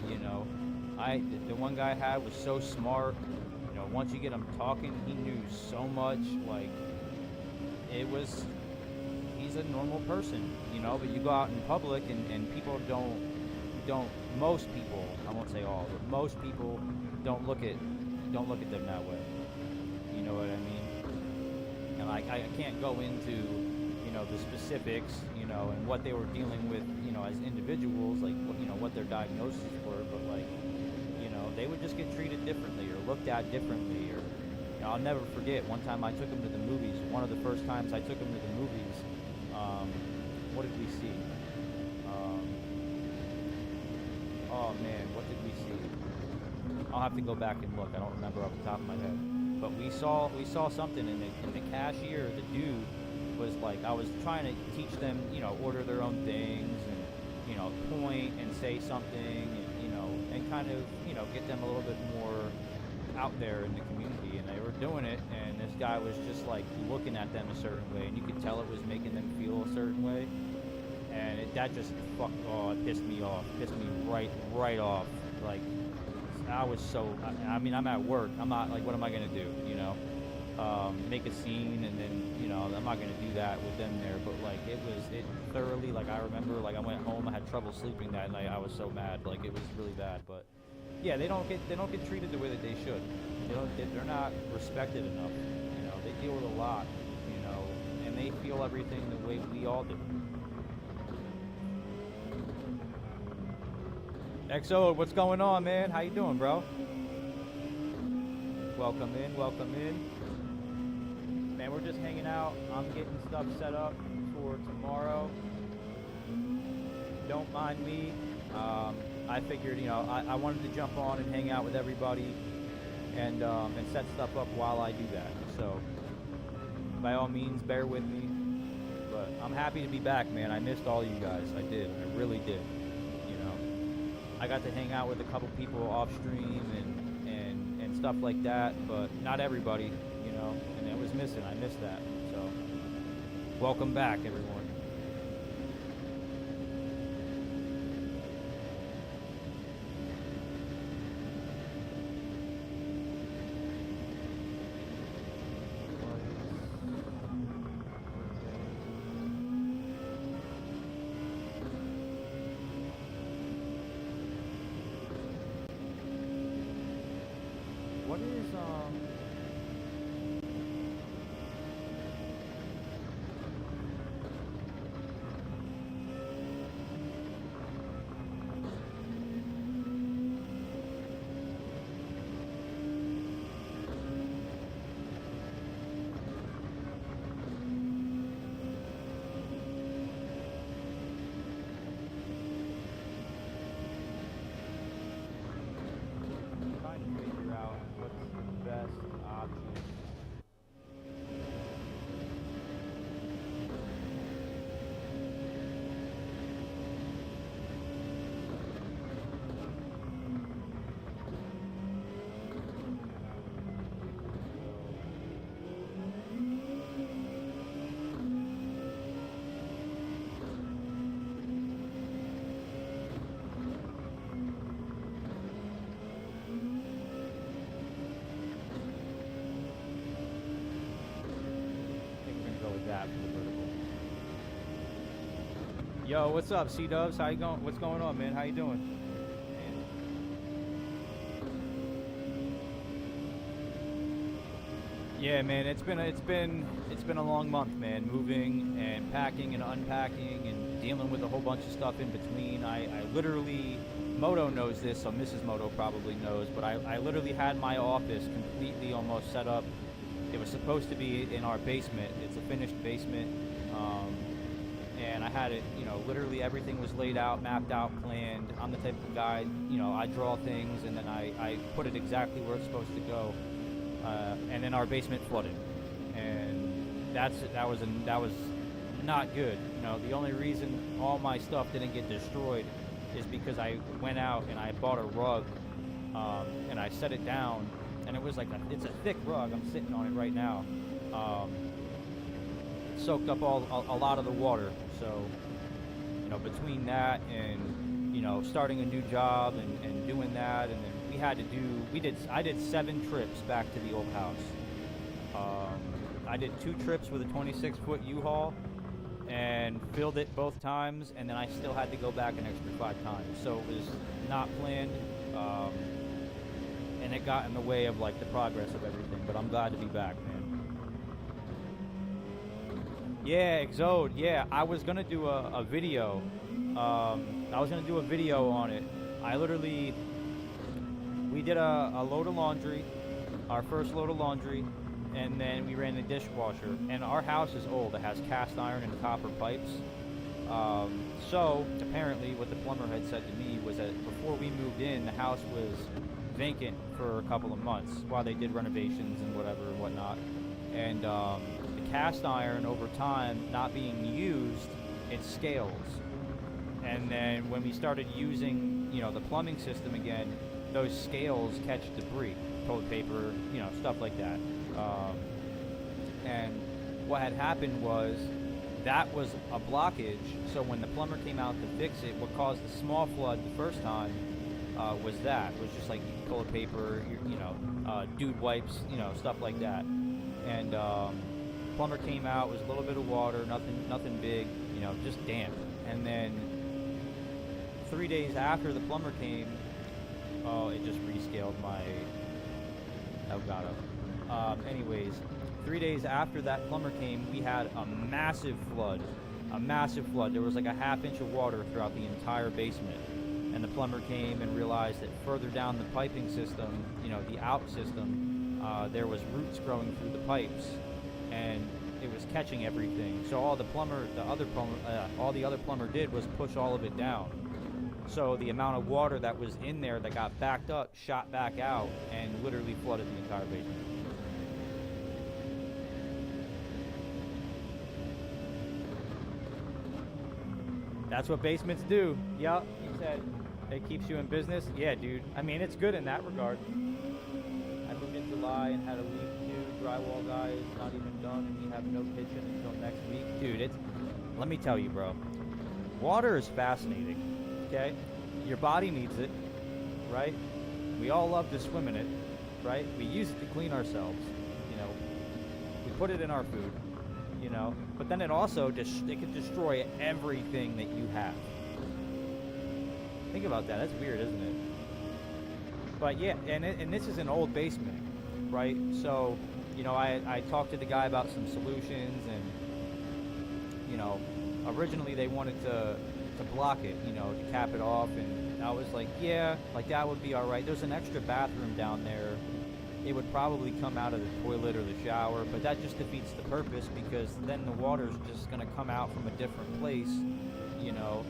you know. The one guy I had was so smart, you know, once you get him talking, he knew so much. Like, he's a normal person, you know, but you go out in public and people don't, most people, I won't say all, but most people don't look at them that way. You know what I mean? And I can't go into, you know, the specifics, you know, and what they were dealing with, you know, as individuals, like, you know, what their diagnoses were, but, like, you know, they would just get treated differently or looked at differently. Or, you know, I'll never forget one time I took him to the movies. One of the first times I took him to the movies, what did we see? Oh man, what did we see? I'll have to go back and look. I don't remember off the top of my head. But we saw something in the cashier. The dude was like, I was trying to teach them, you know, order their own things and, you know, point and say something, and, you know, and kind of, you know, get them a little bit more out there in the community. and they were doing it, and this guy was just like looking at them a certain way, and you could tell it was making them feel a certain way, and that just it pissed me off, pissed me right off. Like, I was so, I mean, I'm at work, I'm not like, what am I gonna do, you know? Make a scene, and then, you know, I'm not gonna do that with them there, but like, it thoroughly, like, I remember, like, I went home, I had trouble sleeping that night, I was so mad, like, it was really bad. But yeah, they don't get treated the way that they should. They're not respected enough, you know. They deal with a lot, you know, and they feel everything the way we all do. XO, what's going on, man? How you doing, bro? Welcome in, welcome in. Man, we're just hanging out. I'm getting stuff set up for tomorrow. Don't mind me. I figured, you know, I wanted to jump on and hang out with everybody and set stuff up while I do that. So, by all means, bear with me. But I'm happy to be back, man. I missed all you guys. I did. I really did. You know, I got to hang out with a couple people off stream and stuff like that, but not everybody, you know, and it was missing. I missed that. So, welcome back, everyone. What is, trying to figure out what's the best option. I think we're gonna go with that for the vertical. Yo, what's up, C-Dubs? How you going? What's going on, man? How you doing? Yeah, man, it's been a long month, man. Moving and packing and unpacking and dealing with a whole bunch of stuff in between. I literally, Moto knows this, so Mrs. Moto probably knows, but I literally had my office completely almost set up. It was supposed to be in our basement. It's a finished basement, and I had it, you know, literally everything was laid out, mapped out, planned. I'm the type of guy, you know, I draw things and then I put it exactly where it's supposed to go. And then our basement flooded, and that was not good. You know, the only reason all my stuff didn't get destroyed is because I went out and I bought a rug, and I set it down, and it was like it's a thick rug. I'm sitting on it right now. It soaked up a lot of the water. So, you know, between that and, you know, starting a new job and doing that, and then I did 7 trips back to the old house. I did 2 trips with a 26-foot U-Haul and filled it both times, and then I still had to go back an extra 5 times. So it was not planned, and it got in the way of like the progress of everything. But I'm glad to be back, man. Yeah, Exode. Yeah, I was gonna do a video. I was gonna do a video on it. We did a load of laundry, our first load of laundry, and then we ran the dishwasher. And our house is old. It has cast iron and copper pipes. So apparently what the plumber had said to me was that before we moved in, the house was vacant for a couple of months while they did renovations and whatever and whatnot. And the cast iron, over time, not being used, it scales. And then when we started using, you know, the plumbing system again, those scales catch debris, toilet paper, you know, stuff like that. And what had happened was that was a blockage. So when the plumber came out to fix it, what caused the small flood the first time was just like toilet paper, you know, dude wipes, you know, stuff like that. And plumber came out, was a little bit of water, nothing big, you know, just damp. And then 3 days after the plumber came, it just rescaled my Elgato. Anyways, 3 days after that plumber came, we had a massive flood. There was like a half-inch of water throughout the entire basement. And the plumber came and realized that further down the piping system, you know, the out system, there was roots growing through the pipes, and it was catching everything. So all the other plumber did was push all of it down. So the amount of water that was in there that got backed up shot back out and literally flooded the entire basement. That's what basements do. Yup, he said it keeps you in business. Yeah, dude. I mean, it's good in that regard. I moved in July and had a week too. Drywall guy is not even done, and we have no kitchen until next week. Dude, let me tell you, bro. Water is fascinating. Okay, your body needs it, right? We all love to swim in it, right? We use it to clean ourselves, you know. We put it in our food, you know. But then it also it can destroy everything that you have. Think about that. That's weird, isn't it? But yeah, and this is an old basement, right? So, you know, I talked to the guy about some solutions, and you know, originally they wanted to block it, you know, to cap it off, and I was like, yeah, like that would be all right. There's an extra bathroom down there. It would probably come out of the toilet or the shower, but that just defeats the purpose, because then the water's just going to come out from a different place, you know,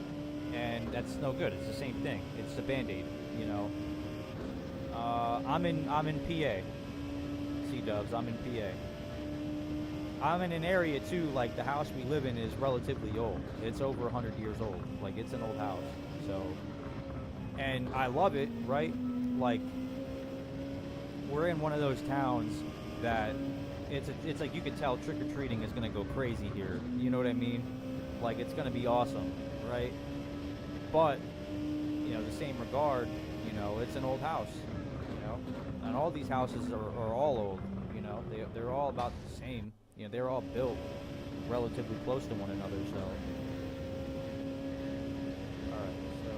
and that's no good. It's the same thing. It's a Band-Aid, you know. I'm in PA. C-dubs, I'm in PA. I'm in an area too, like the house we live in is relatively old. It's over 100 years old. Like, it's an old house. So, and I love it, right? Like, we're in one of those towns that it's like you could tell trick-or-treating is going to go crazy here. You know what I mean? Like, it's going to be awesome, right? But, you know, the same regard, you know, it's an old house, you know? And all these houses are all old, you know? They're all about the same. You know, they're all built relatively close to one another, so. Alright, so.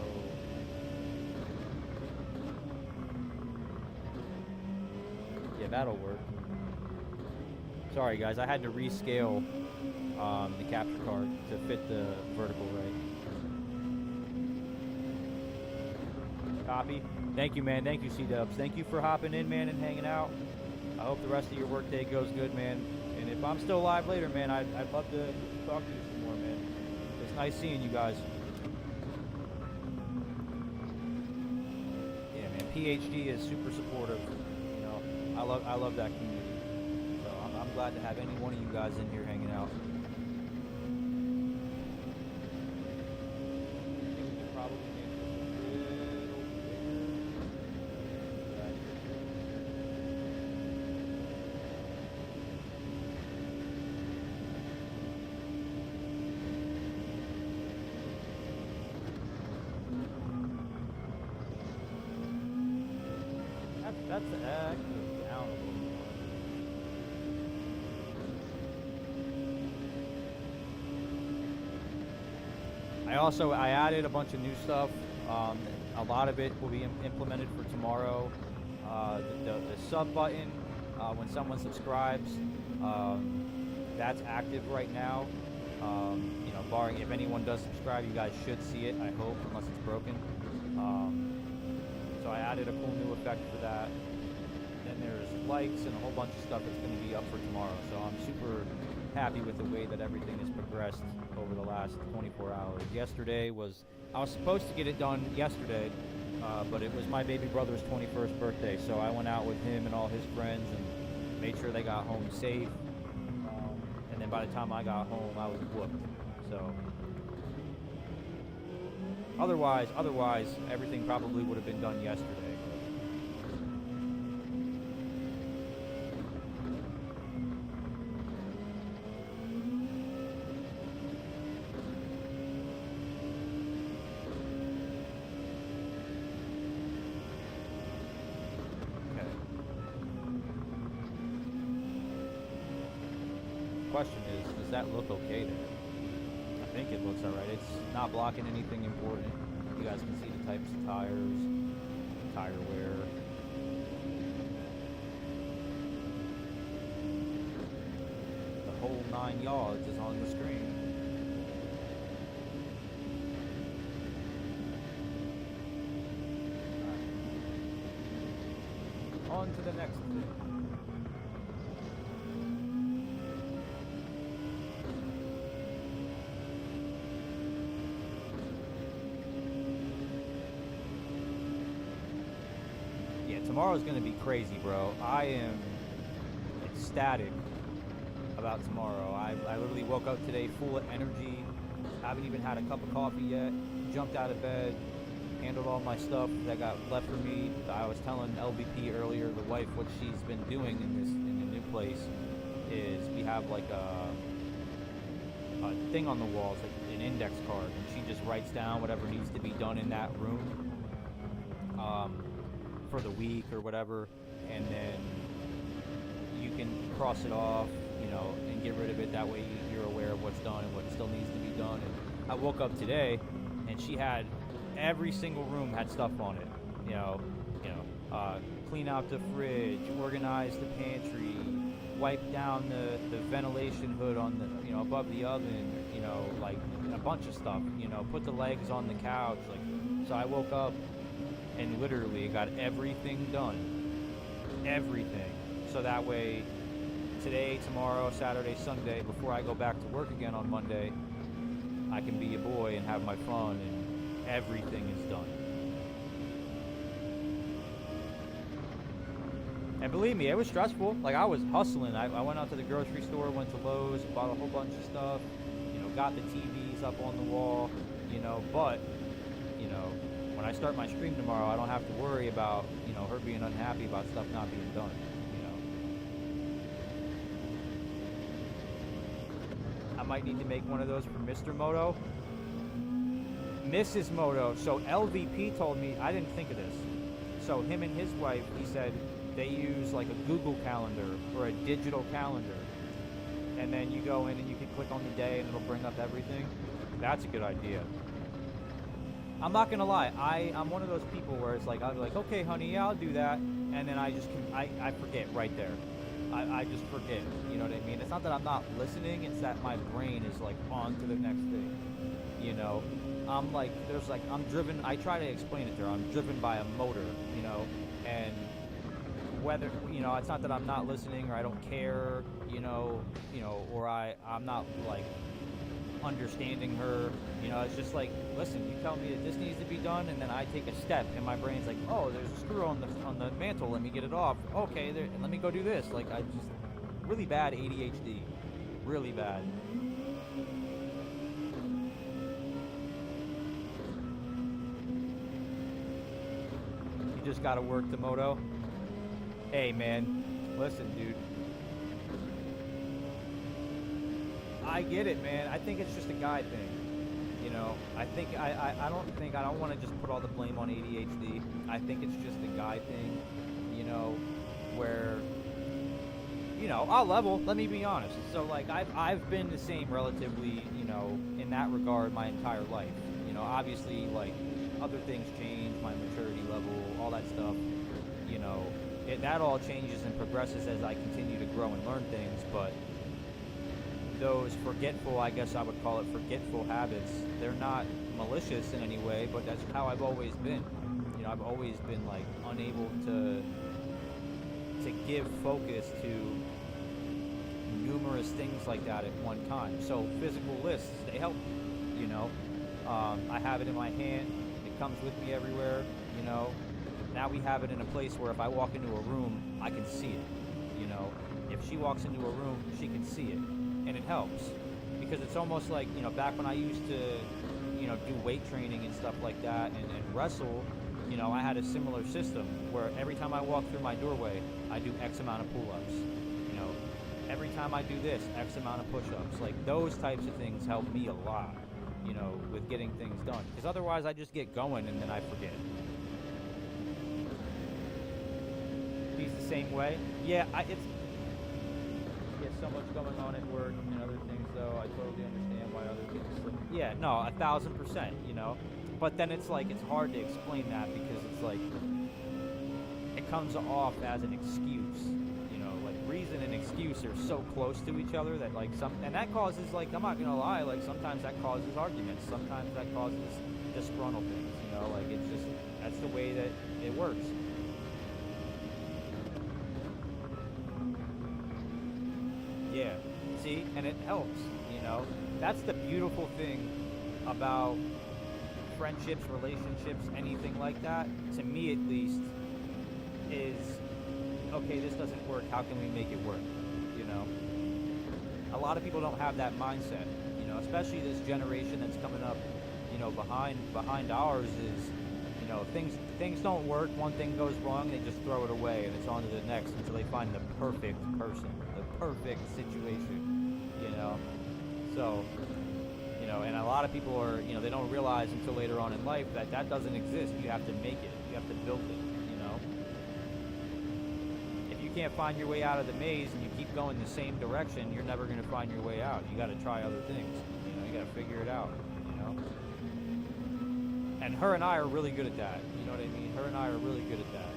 Yeah, that'll work. Sorry, guys, I had to rescale the capture card to fit the vertical right. Copy. Thank you, man. Thank you, C-Dubs. Thank you for hopping in, man, and hanging out. I hope the rest of your workday goes good, man. And if I'm still live later, man, I'd love to talk to you some more, man. It's nice seeing you guys. Yeah, man, PhD is super supportive. You know, I love that community. So I'm glad to have any one of you guys in here hanging out. That's the active down. I added a bunch of new stuff. A lot of it will be implemented for tomorrow. The sub button, when someone subscribes, that's active right now. You know, barring if anyone does subscribe, you guys should see it, I hope, unless it's broken. So I added a cool new effect for that. Then there's likes and a whole bunch of stuff that's going to be up for tomorrow. So I'm super happy with the way that everything has progressed over the last 24 hours. I was supposed to get it done yesterday, but it was my baby brother's 21st birthday. So I went out with him and all his friends and made sure they got home safe. And then by the time I got home, I was whooped. So otherwise, everything probably would have been done yesterday. question is, does that look okay there? I think it looks alright. It's not blocking anything important. You guys can see the types of tires, tire wear. The whole 9 yards is on the screen. On to the next thing. Yeah, tomorrow's gonna be crazy, bro. I am ecstatic about tomorrow. I literally woke up today full of energy. Haven't even had a cup of coffee yet. Jumped out of bed. Handled all my stuff that got left for me. I was telling LVP earlier, the wife, what she's been doing in the new place is we have like a thing on the walls, like an index card, and she just writes down whatever needs to be done in that room for the week or whatever, and then you can cross it off, you know, and get rid of it. That way you're aware of what's done and what still needs to be done. And I woke up today and she had every single room had stuff on it, clean out the fridge, organize the pantry, wipe down the ventilation hood on the, above the oven, like a bunch of stuff, put the legs on the couch. Like, so I woke up and literally got everything done, everything. So that way, today, tomorrow, Saturday, Sunday, before I go back to work again on Monday, I can be a boy and have my fun, and everything is done. And believe me, it was stressful. Like, I was hustling. I went out to the grocery store, went to Lowe's, bought a whole bunch of stuff, got the TVs up on the wall, but, when I start my stream tomorrow, I don't have to worry about, her being unhappy about stuff not being done, I might need to make one of those for Mr. Moto. Mrs. Moto. So LVP told me, I didn't think of this. So him and his wife, he said they use like a Google Calendar or a digital calendar. And then you go in and you can click on the day and it'll bring up everything. That's a good idea. I'm not gonna lie, I'm one of those people where it's like, I'll be like, okay honey, yeah, I'll do that. And then I just, I forget right there. I just forget, you know what I mean? It's not that I'm not listening, it's that my brain is like on to the next thing, I'm like, I'm driven, I try to explain it to her, I'm driven by a motor, and whether, it's not that I'm not listening or I don't care, or I'm not like understanding her, it's just like, listen, you tell me that this needs to be done, and then I take a step, and my brain's like, oh, there's a screw on the mantle, let me get it off. Okay, let me go do this. Like, I just really bad ADHD, really bad. You just gotta work the moto. Hey, man, listen, dude. I get it, man. I think it's just a guy thing. I don't want to just put all the blame on ADHD. I think it's just a guy thing, where, I'll level, let me be honest. So, like, I've been the same relatively, in that regard my entire life. Obviously, like, other things change, my maturity level, all that stuff, that all changes and progresses as I continue to grow and learn things, but those forgetful, I guess I would call it forgetful habits, they're not malicious in any way, but that's how I've always been. I've always been like unable to give focus to numerous things like that at one time. So physical lists, they help. I have it in my hand, it comes with me everywhere, Now we have it in a place where if I walk into a room, I can see it. If she walks into a room, she can see it. And it helps, because it's almost like, back when I used to, do weight training and stuff like that and wrestle, I had a similar system where every time I walk through my doorway, I do X amount of pull-ups. Every time I do this, X amount of push-ups. Like, those types of things help me a lot, with getting things done. Because otherwise I just get going and then I forget. He's the same way. Yeah, much going on at work and other things, though. I totally understand why other things slip. Yeah, no, 1,000%, you know. But then it's like, it's hard to explain that because it's like, it comes off as an excuse, you know, like reason and excuse are so close to each other that like and that causes, like, I'm not gonna lie, like sometimes that causes arguments, sometimes that causes disgruntled things, you know, like it's just, that's the way that it works. Yeah, see, and it helps, you know, that's the beautiful thing about friendships, relationships, anything like that, to me at least, is, okay, this doesn't work, how can we make it work, you know? A lot of people don't have that mindset, you know, especially this generation that's coming up, you know, behind ours is, you know, things don't work, one thing goes wrong, they just throw it away, and it's on to the next until they find the perfect person, the perfect situation, you know? So, you know, and a lot of people are, you know, they don't realize until later on in life that that doesn't exist. You have to make it. You have to build it, you know? If you can't find your way out of the maze and you keep going the same direction, you're never going to find your way out. You got to try other things. You know, you got to figure it out, you know? And her and I are really good at that. You know what I mean? Her and I are really good at that.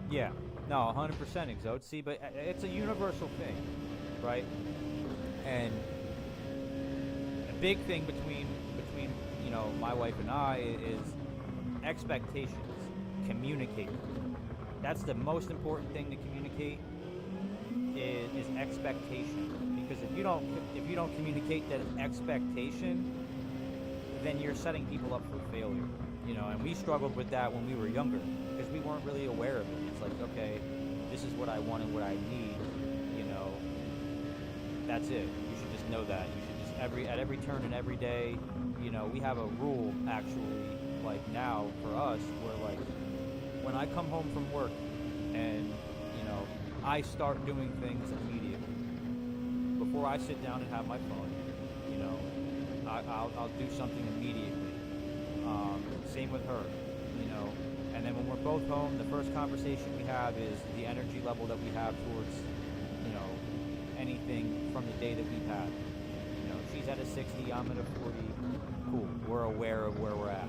Yeah, no, 100% Exode. See, but it's a universal thing, right? And a big thing between you know, my wife and I is expectations. Communicate. That's the most important thing to communicate is expectation. Because if you don't communicate that expectation, then you're setting people up for failure. You know, and we struggled with that when we were younger because we weren't really aware of it. It's like, okay, this is what I want and what I need, you know, that's it. You should just know that. You should just at every turn and every day, you know, we have a rule actually, like now for us, where like when I come home from work and, you know, I start doing things immediately. Before I sit down and have my phone, you know, I'll do something immediately. Same with her, you know, and then when we're both home, the first conversation we have is the energy level that we have towards, you know, anything from the day that we've had. You know, she's at a 60, I'm at a 40, cool, we're aware of where we're at,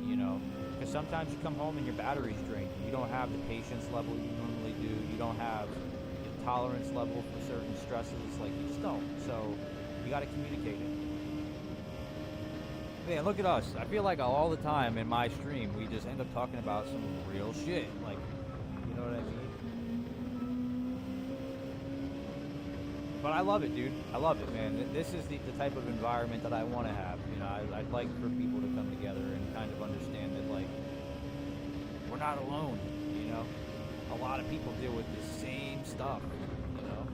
you know, because sometimes you come home and your battery's drained, you don't have the patience level you normally do, you don't have the tolerance level for certain stresses, like you just don't, so you got to communicate it. Man, look at us. I feel like all the time in my stream, we just end up talking about some real shit. Like, you know what I mean? But I love it, dude. I love it, man. This is the type of environment that I want to have. You know, I'd like for people to come together and kind of understand that, like, we're not alone, you know? A lot of people deal with the same stuff, you know?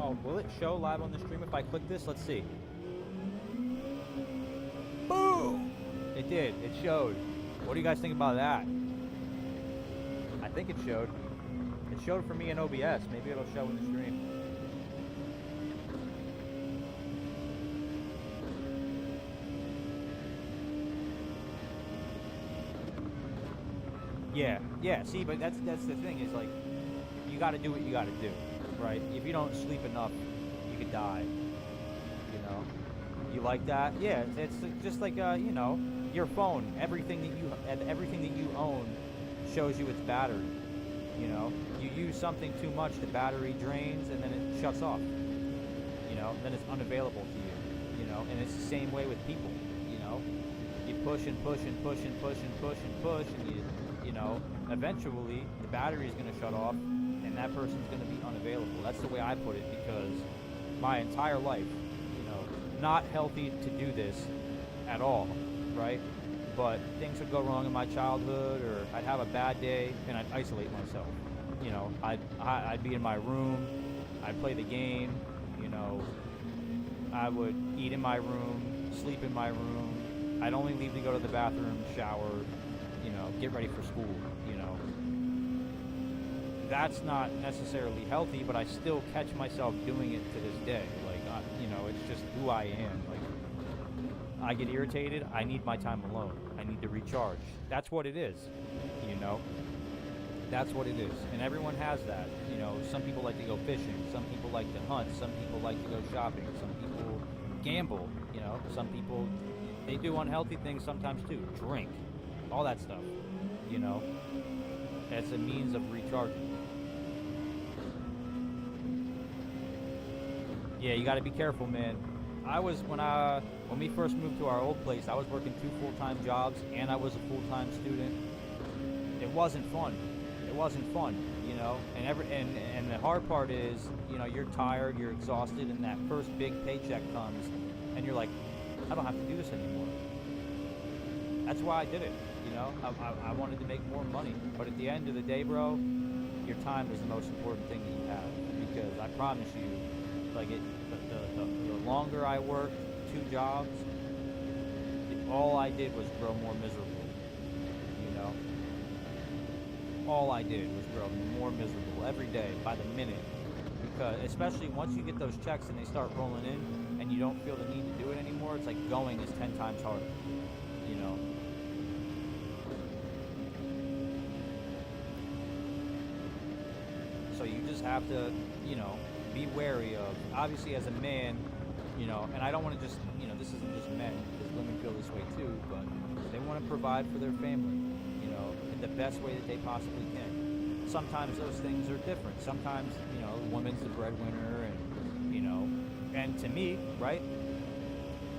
Oh, will it show live on the stream if I click this? Let's see. Boom! It did. It showed. What do you guys think about that? I think it showed. It showed for me in OBS. Maybe it'll show in the stream. Yeah. See, but that's the thing is, like, you got to do what you got to do. Right? If you don't sleep enough, you could die. You know? You like that? Yeah, it's just like you know, your phone. Everything that you own shows you its battery. You know? You use something too much, the battery drains and then it shuts off. You know, then it's unavailable to you. You know, and it's the same way with people, you know? You push and push and push and push and push and push and you know, eventually the battery is gonna shut off and that person's going to be unavailable. That's the way I put it, because my entire life, you know, not healthy to do this at all, right? But things would go wrong in my childhood, or I'd have a bad day and I'd isolate myself. You know, I'd be in my room, I'd play the game, You know, I would eat in my room, sleep in my room. I'd only leave to go to the bathroom, shower, you know, get ready for school, you know. That's not necessarily healthy, but I still catch myself doing it to this day. Like, you know, it's just who I am. Like, I get irritated. I need my time alone. I need to recharge. That's what it is, you know. That's what it is. And everyone has that. You know, some people like to go fishing. Some people like to hunt. Some people like to go shopping. Some people gamble, you know. Some people, they do unhealthy things sometimes too. Drink. All that stuff, you know. It's a means of recharging. Yeah, you got to be careful, man. I was, when we first moved to our old place, I was working 2 full-time jobs and I was a full-time student. It wasn't fun. It wasn't fun, you know. And the hard part is, you know, you're tired, you're exhausted, and that first big paycheck comes, and you're like, I don't have to do this anymore. That's why I did it, you know. I wanted to make more money, but at the end of the day, bro, your time is the most important thing that you have, because I promise you, like the longer I worked 2 jobs, all I did was grow more miserable, you know. All I did was grow more miserable every day by the minute, because especially once you get those checks and they start rolling in and you don't feel the need to do it anymore, it's like going is 10 times harder, you know. So you just have to, you know, be wary of, obviously as a man, you know, and I don't want to just, you know, this isn't just men, because women feel this way too, but they want to provide for their family, you know, in the best way that they possibly can. Sometimes those things are different. Sometimes, you know, the woman's the breadwinner, and, you know, and to me, right,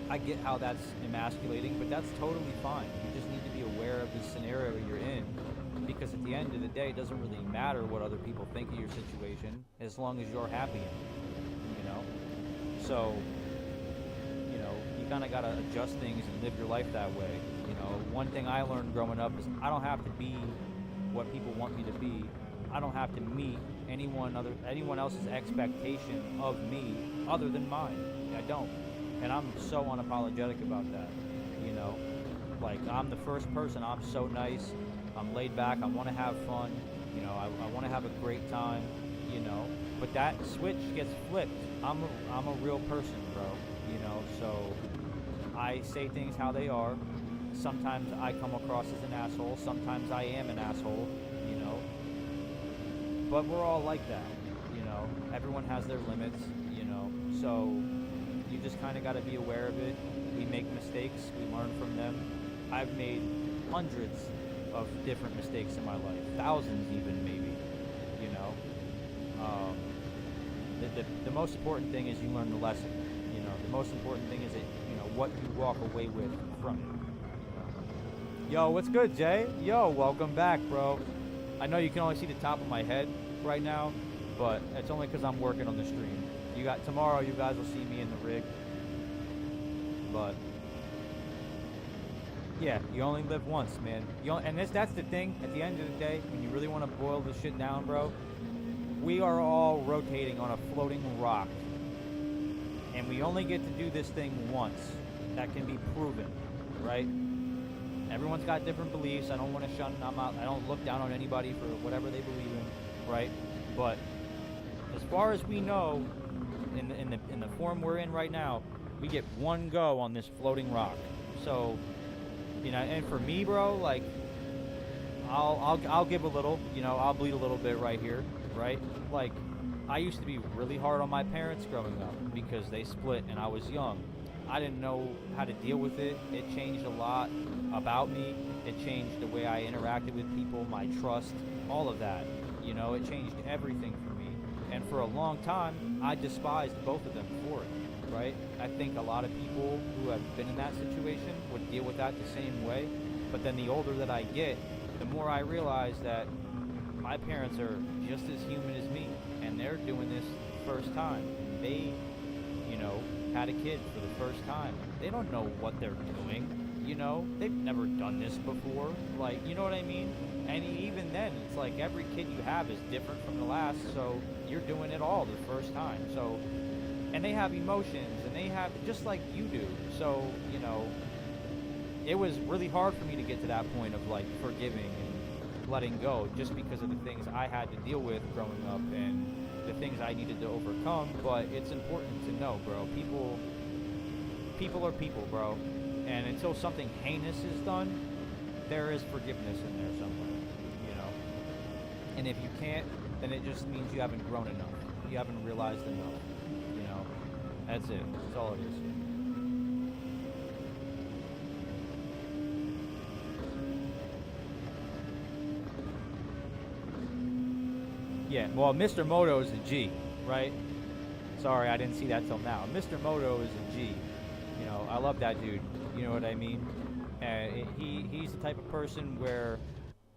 I get how that's emasculating, but that's totally fine. You just need to be aware of the scenario you're in, because at the end of the day, it doesn't really matter what other people think of your situation, as long as you're happy in it, you know? So, you know, you kind of got to adjust things and live your life that way. You know, one thing I learned growing up is I don't have to be what people want me to be. I don't have to meet anyone else's expectation of me other than mine. I don't. And I'm so unapologetic about that, you know? Like, I'm the first person, I'm so nice, I'm laid back, I want to have fun, you know, I want to have a great time, you know, but that switch gets flipped. I'm a real person, bro, you know, so I say things how they are. Sometimes I come across as an asshole, sometimes I am an asshole, you know, but we're all like that, you know, everyone has their limits, you know, so you just kind of got to be aware of it. We make mistakes, we learn from them. I've made hundreds of different mistakes in my life, thousands even, maybe, you know. The most important thing is you learn the lesson, you know. The most important thing is that, you know, what you walk away with from it, you know. Yo, what's good, Jay? Yo, welcome back, bro. I know you can only see the top of my head right now, but it's only because I'm working on the stream. Tomorrow you guys will see me in the rig, but yeah, you only live once, man. That's the thing. At the end of the day, when you really want to boil this shit down, bro, we are all rotating on a floating rock, and we only get to do this thing once. That can be proven, right? Everyone's got different beliefs. I don't want to shun them out. I don't look down on anybody for whatever they believe in, right? But as far as we know, in the form we're in right now, we get one go on this floating rock. So, you know, and for me, bro, like, I'll give a little, you know, I'll bleed a little bit right here, right? Like, I used to be really hard on my parents growing up because they split and I was young. I didn't know how to deal with it. It changed a lot about me. It changed the way I interacted with people, my trust, all of that. You know, it changed everything for me. And for a long time, I despised both of them for it, right? I think a lot of people who have been in that situation would deal with that the same way. But then the older that I get, the more I realize that my parents are just as human as me, and they're doing this first time. They, you know, had a kid for the first time. They don't know what they're doing, you know? They've never done this before, like, you know what I mean? And even then, it's like every kid you have is different from the last, so you're doing it all the first time. So and they have emotions, and they have just like you do. So, you know, it was really hard for me to get to that point of like forgiving and letting go, just because of the things I had to deal with growing up and the things I needed to overcome. But it's important to know, bro, people are people, bro, and until something heinous is done, there is forgiveness in there somewhere, you know. And if you can't, then it just means you haven't grown enough, you haven't realized enough, you know. That's it. That's all it is. Yeah, well, Mr. Moto is a G, right? Sorry, I didn't see that till now. Mr. Moto is a G. You know, I love that dude. You know what I mean? And he's the type of person where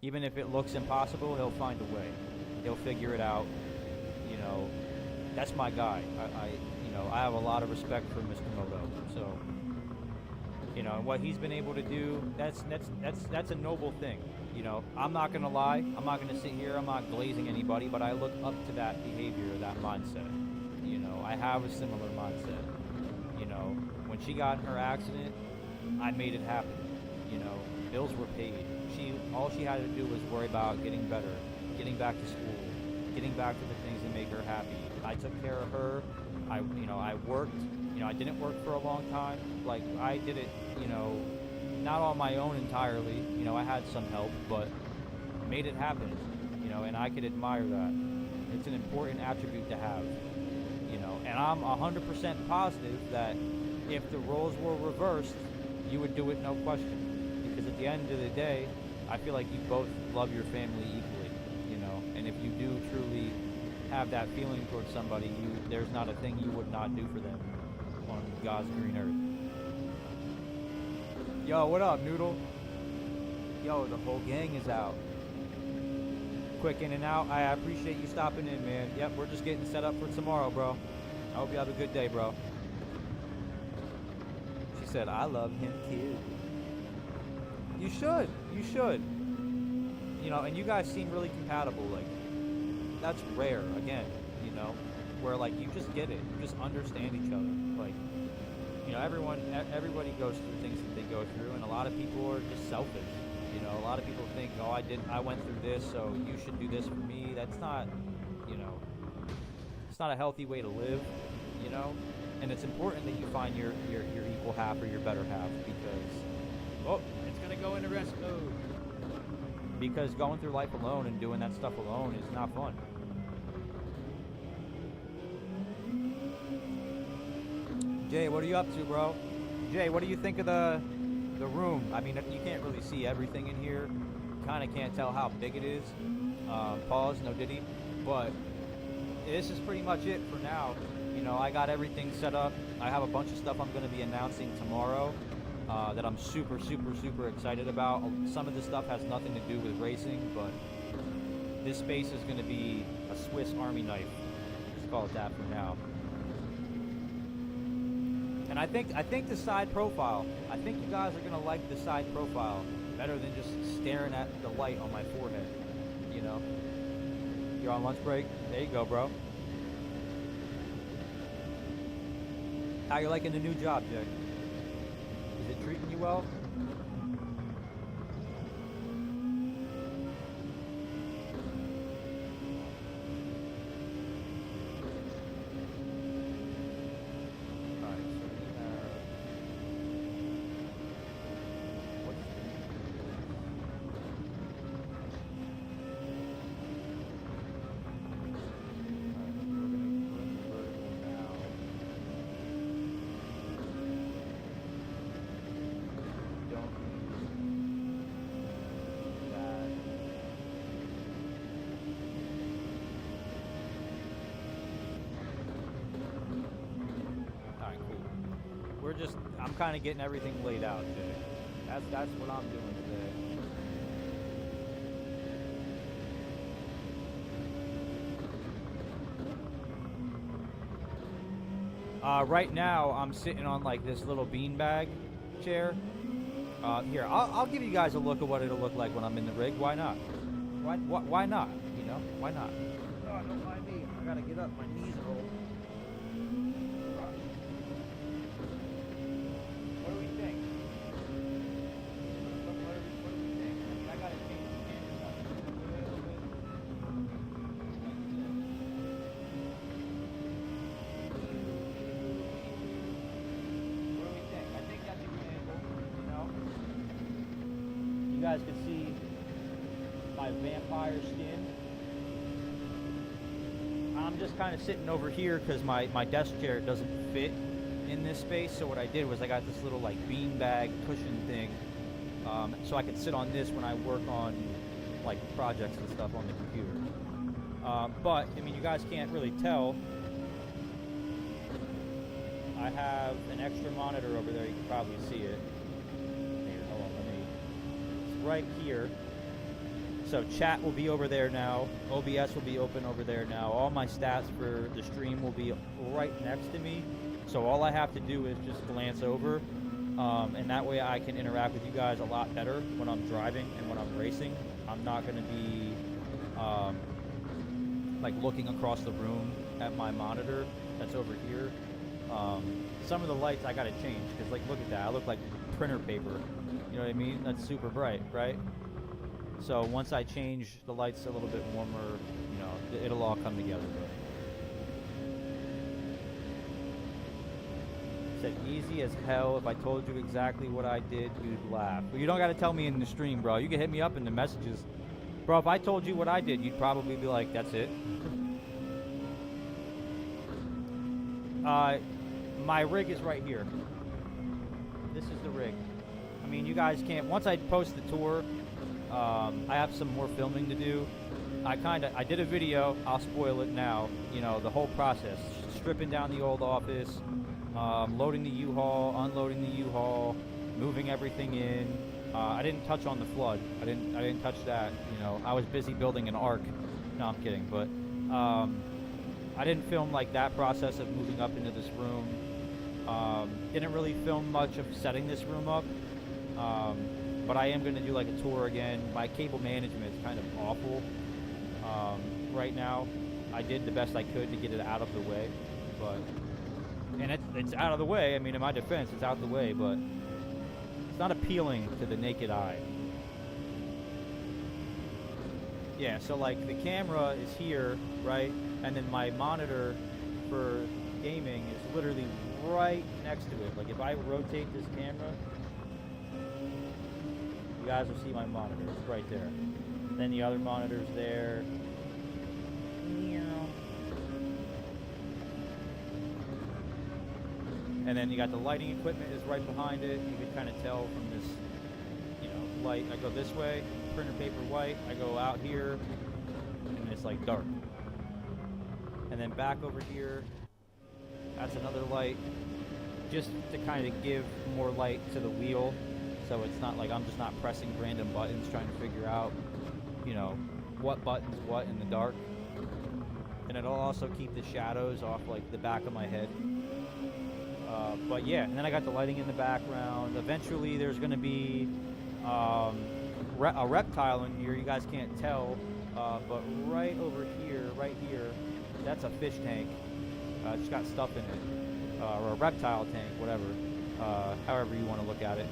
even if it looks impossible, he'll find a way. He'll figure it out. You know, that's my guy. I have a lot of respect for Mr. Moto. So, you know, what he's been able to do, that's a noble thing. You know, I'm not gonna lie. I'm not gonna sit here. I'm not glazing anybody, but I look up to that behavior, that mindset. You know, I have a similar mindset. You know, when she got in her accident, I made it happen. You know, bills were paid. All she had to do was worry about getting better, getting back to school, getting back to the things that make her happy. I took care of her. I worked. You know, I didn't work for a long time. Like, I did it, you know, not on my own entirely. You know, I had some help, but made it happen. You know, and I could admire that. It's an important attribute to have. You know, and I'm 100% positive that if the roles were reversed, you would do it no question. Because at the end of the day, I feel like you both love your family equally, you know. And if you do truly have that feeling towards somebody, there's not a thing you would not do for them on God's green earth. Yo, what up, Noodle? Yo, the whole gang is out. Quick in and out. I appreciate you stopping in, man. Yep, we're just getting set up for tomorrow, bro. I hope you have a good day, bro. She said, I love him too. You should. You should. You know, and you guys seem really compatible. Like, that's rare, again, you know, where, like, you just get it. You just understand each other. Like, you know, everybody goes through things that they go through, and a lot of people are just selfish. You know, a lot of people think, oh, I went through this, so you should do this for me. That's not, you know, it's not a healthy way to live, you know. And it's important that you find your equal half or your better half, because, oh, it's gonna go into rest mode. Because going through life alone and doing that stuff alone is not fun. Jay, what are you up to, bro? Jay, what do you think of the room? I mean, you can't really see everything in here. Kind of can't tell how big it is. Pause, no diddy. But this is pretty much it for now. You know, I got everything set up. I have a bunch of stuff I'm going to be announcing tomorrow that I'm super, super, super excited about. Some of this stuff has nothing to do with racing, but this space is going to be a Swiss Army knife. Just call it that for now. And I think the side profile, I think you guys are going to like the side profile better than just staring at the light on my forehead, you know? You're on lunch break? There you go, bro. How you liking the new job, Jay? Is it treating you well? I'm kind of getting everything laid out, Jay. That's what I'm doing today. Right now, I'm sitting on like this little beanbag chair. Here, I'll give you guys a look at what it'll look like when I'm in the rig. Why not? Why not? You know, why not? Oh, don't mind me. I gotta get up. My knees are old. guys can see my vampire skin. I'm just kind of sitting over here because my desk chair doesn't fit in this space. So what I did was I got this little like beanbag cushion thing, so I can sit on this when I work on like projects and stuff on the computer. But I mean, you guys can't really tell. I have an extra monitor over there. You can probably see it. Here, hold on, it's right here. So chat will be over there now. OBS will be open over there now. All my stats for the stream will be right next to me. So all I have to do is just glance over, and that way I can interact with you guys a lot better when I'm driving and when I'm racing. I'm not going to be like looking across the room at my monitor that's over here. Some of the lights I got to change because, like, look at that. I look like printer paper. You know what I mean? That's super bright, right? So once I change the lights a little bit warmer, you know, it'll all come together. Said easy as hell. If I told you exactly what I did, you'd laugh. But you don't got to tell me in the stream, bro. You can hit me up in the messages. Bro, if I told you what I did, you'd probably be like, that's it. My rig is right here. This is the rig. I mean, you guys can't... Once I post the tour, I have some more filming to do. I did a video. I'll spoil it now. You know, the whole process. Stripping down the old office, loading the U-Haul, unloading the U-Haul, moving everything in. I didn't touch on the flood. I didn't touch that. You know, I was busy building an ark. No, I'm kidding. But I didn't film like that process of moving up into this room. Didn't really film much of setting this room up. But I am going to do like a tour again. My cable management is kind of awful right now. I did the best I could to get it out of the way, and it's out of the way. I mean, in my defense, it's out the way, but it's not appealing to the naked eye. Yeah, so like the camera is here, right? And then my monitor for gaming is literally right next to it. Like if I rotate this camera, you guys will see my monitor. It's right there. Then the other monitor's there. And then you got the lighting equipment is right behind it. You can kind of tell from this, you know, light. I go this way, printer paper white. I go out here, and it's like dark. And then back over here, that's another light, just to kind of give more light to the wheel. So it's not like I'm just not pressing random buttons trying to figure out, you know, what button's what in the dark. And it'll also keep the shadows off like the back of my head. But yeah, and then I got the lighting in the background. Eventually there's going to be a reptile in here. You guys can't tell, but right over here, right here, that's a fish tank. It's got stuff in it, or a reptile tank, whatever. However you want to look at it.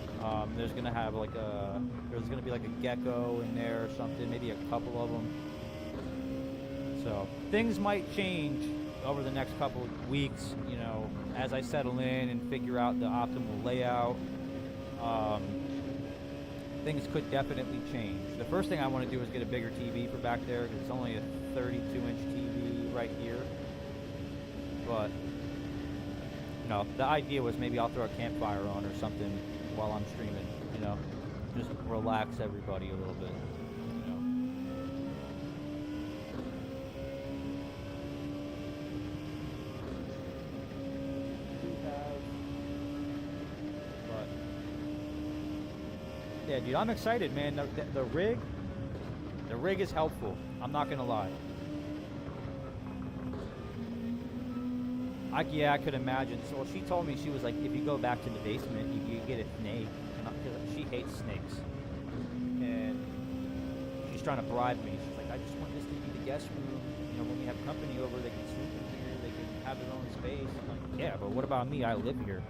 There's going to have like there's going to be like a gecko in there or something, maybe a couple of them. So things might change over the next couple of weeks, you know, as I settle in and figure out the optimal layout. Things could definitely change. The first thing I want to do is get a bigger TV for back there, because it's only a 32-inch TV right here. But, you know, the idea was maybe I'll throw a campfire on or something while I'm streaming, you know, just relax everybody a little bit. Yeah, dude, I'm excited, man. The rig is helpful. I'm not gonna lie. I could imagine. So she told me, she was like, if you go back to the basement, you get a snake. And she hates snakes, and she's trying to bribe me. She's like, I just want this to be the guest room. You know, when we have company over, they can sleep in here. They can have their own space. I'm like, yeah, but what about me? I live here.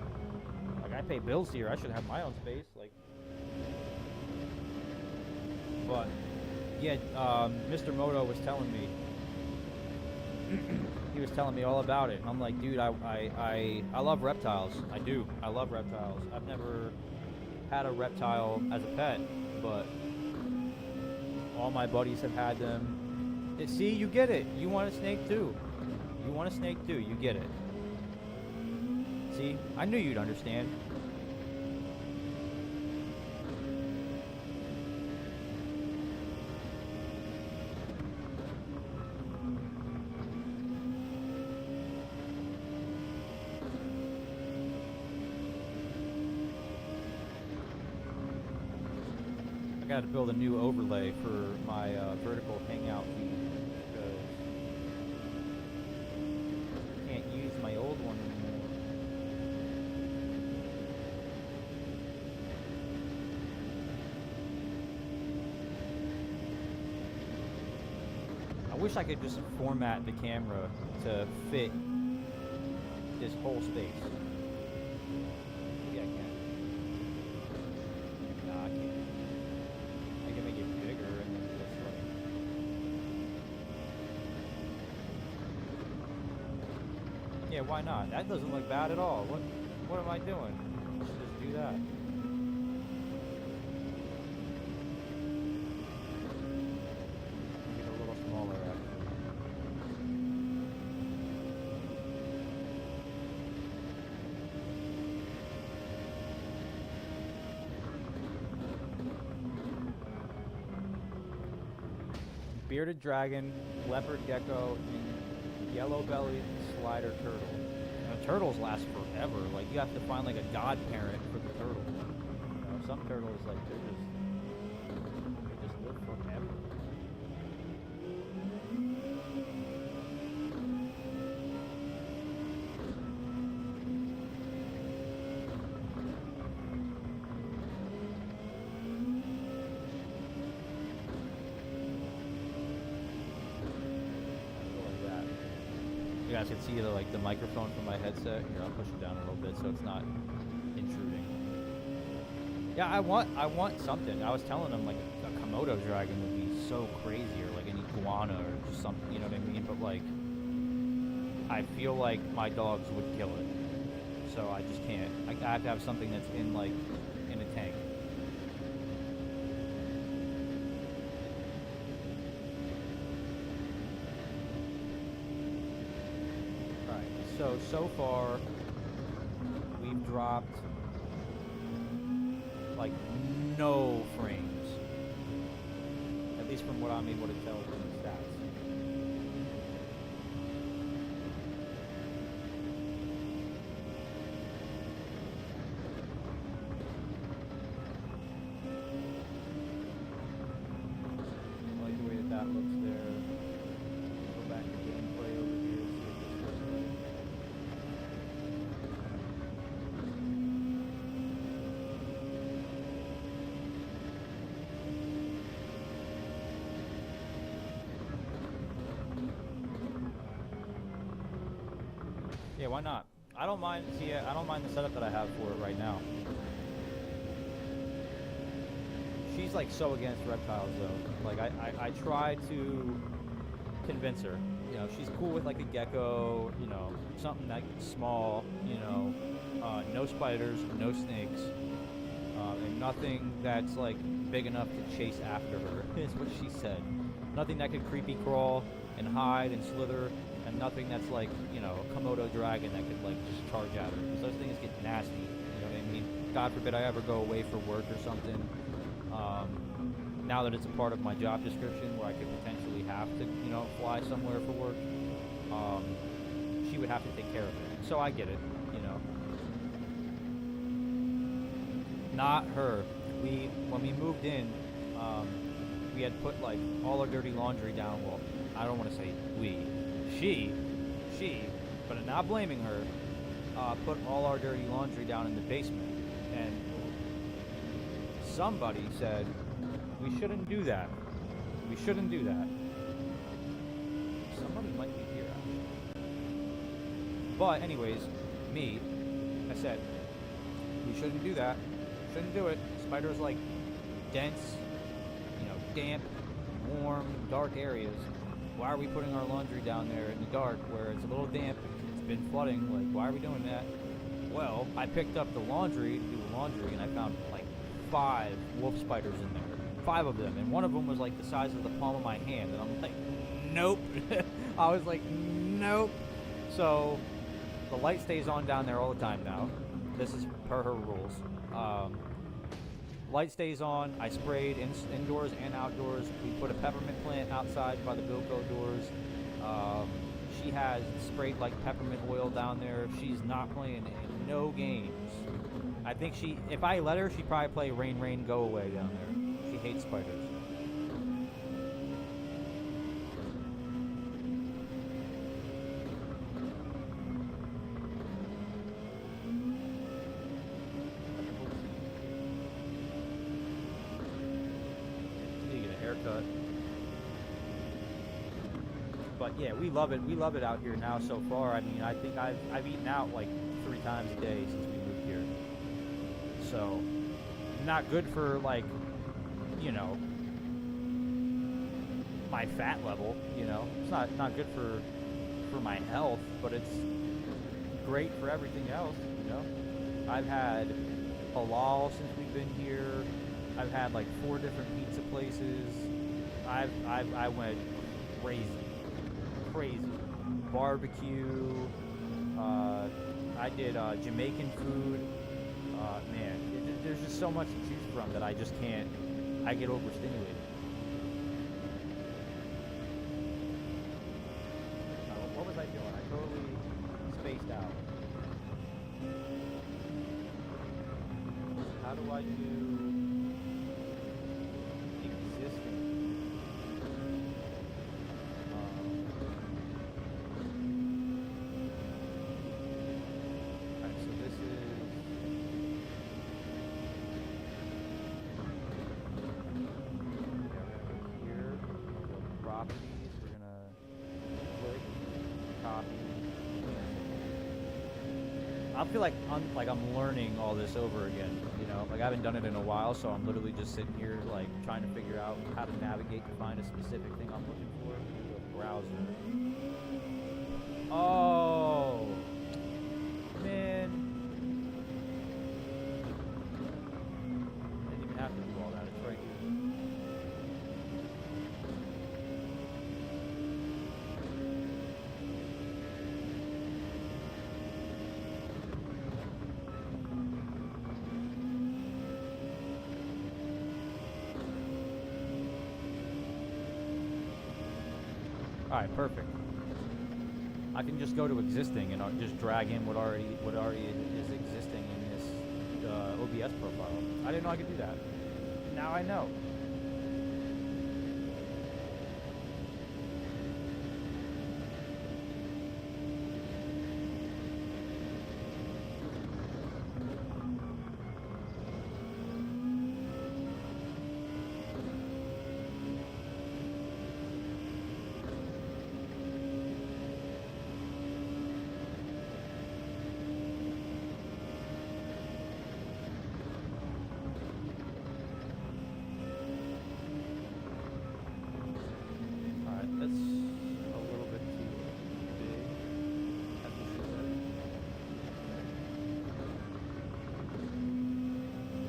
Like, I pay bills here. I should have my own space. Like. But yeah, Mr. Moto was telling me. He was telling me all about it, and I'm like, dude, I love reptiles. I do. I love reptiles. I've never had a reptile as a pet, but All my buddies have had them. See, you get it. You want a snake too. You want a snake too. You get it. See, I knew you'd understand. I got to build a new overlay for my vertical hangout feed because I can't use my old one anymore. I wish I could just format the camera to fit this whole space. Maybe I can. Nah, I can't. I can make it bigger and then just like... Yeah, why not? That doesn't look bad at all. What am I doing? I should just do that. Make it a little smaller, actually. Bearded dragon, leopard gecko, and yellow-bellied slider turtle. Turtles last forever. Like, you have to find like a godparent for the turtle. Some turtles, like, they just live forever. You guys can see the microphone from my headset. Here, I'll push it down a little bit so it's not intruding. Yeah, I want something. I was telling them like a Komodo dragon would be so crazy, or like an iguana or just something. You know what I mean? But like, I feel like my dogs would kill it, so I just can't. I have to have something that's in a tank. So far, we've dropped like no frames, at least from what I'm able to tell from the stats. I like the way that looks there. Go back to gameplay over here. See if this looks right. Yeah, why not? I don't mind. See, I don't mind the setup that I have for it right now. She's like so against reptiles though. Like I try to convince her. You know, she's cool with like a gecko. You know, something like small. You know, no spiders, no snakes, and nothing that's like big enough to chase after her. Is what she said. Nothing that could creepy crawl and hide and slither. And nothing that's like, you know, a Komodo dragon that could like just charge at her. Because those things get nasty, you know what I mean? God forbid I ever go away for work or something. Now that it's a part of my job description where I could potentially have to, you know, fly somewhere for work, she would have to take care of it. So I get it, you know. Not her. When we moved in, we had put like all our dirty laundry down. Well, I don't want to say we. She, but I'm not blaming her, put all our dirty laundry down in the basement. And somebody said, we shouldn't do that. We shouldn't do that. Somebody might be here, actually. But anyways, I said, we shouldn't do that. Shouldn't do it. Spiders like dense, you know, damp, warm, dark areas. Why are we putting our laundry down there in the dark where it's a little damp, it's been flooding, like why are we doing that? Well, I picked up the laundry to do the laundry and I found like 5 wolf spiders in there. 5 of them, and one of them was like the size of the palm of my hand, and I'm like, nope. I was like, nope. So the light stays on down there all the time now. This is per her rules. Light stays on. I sprayed indoors and outdoors. We put a peppermint plant outside by the Bilko doors. She has sprayed like peppermint oil down there. She's not playing no games. I think if I let her, she'd probably play Rain, Rain, Go Away down there. She hates spiders. Haircut. But yeah, we love it. We love it out here now so far. I mean, I think I've eaten out like 3 times a day since we moved here. So, not good for like, you know, my fat level, you know. It's not good for my health, but it's great for everything else, you know. I've had halal since we've been here. I've had like 4 different pizza places. I went crazy. Barbecue. I did Jamaican food. Man, there's just so much to choose from that I just can't. I get overstimulated. What was I doing? I totally spaced out. How do I do? I feel like I'm learning all this over again, you know, like I haven't done it in a while, so I'm literally just sitting here like trying to figure out how to navigate to find a specific thing I'm looking for through the browser. Oh, man. I didn't even have to do all that, it's right here. Alright, perfect. I can just go to existing and I'll just drag in what already is existing in this OBS profile. I didn't know I could do that. Now I know.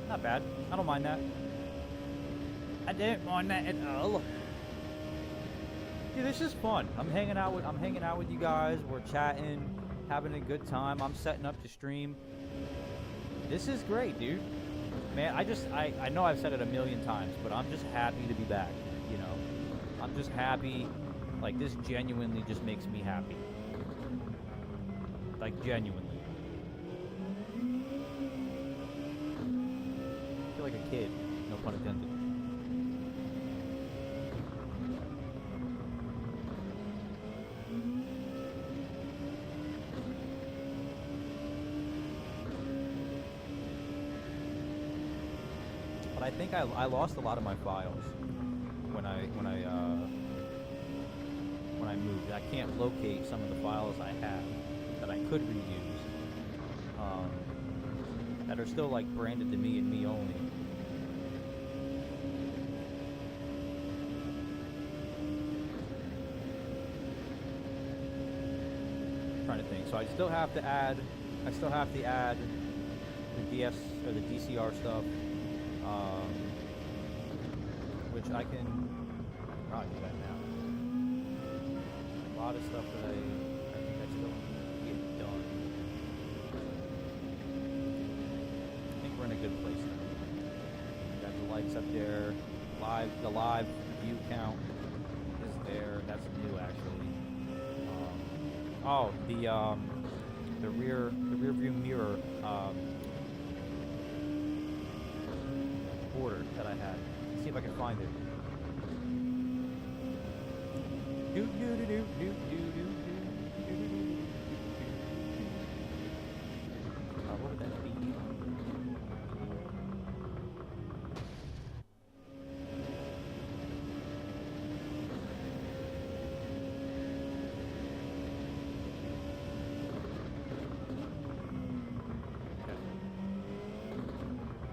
Not bad. I don't mind that. I didn't mind that at all. Dude, this is fun. I'm hanging out with you guys. We're chatting, having a good time. I'm setting up to stream. This is great, dude. Man, I know I've said it a million times, but I'm just happy to be back, you know. I'm just happy. Like, this genuinely just makes me happy. Like, genuinely. Like a kid, no pun intended. But I think I lost a lot of my files when I moved. I can't locate some of the files I have that I could reuse. That are still like branded to me and me only. Trying to think. So I still have to add the DS or the DCR stuff. which I can probably do that now. A lot of stuff that I think I still need to get done. I think we're in a good place now. Got the lights up there. The live view count is there. That's new actually. The rear view mirror border that I had. Let's see if I can find it. What would that be?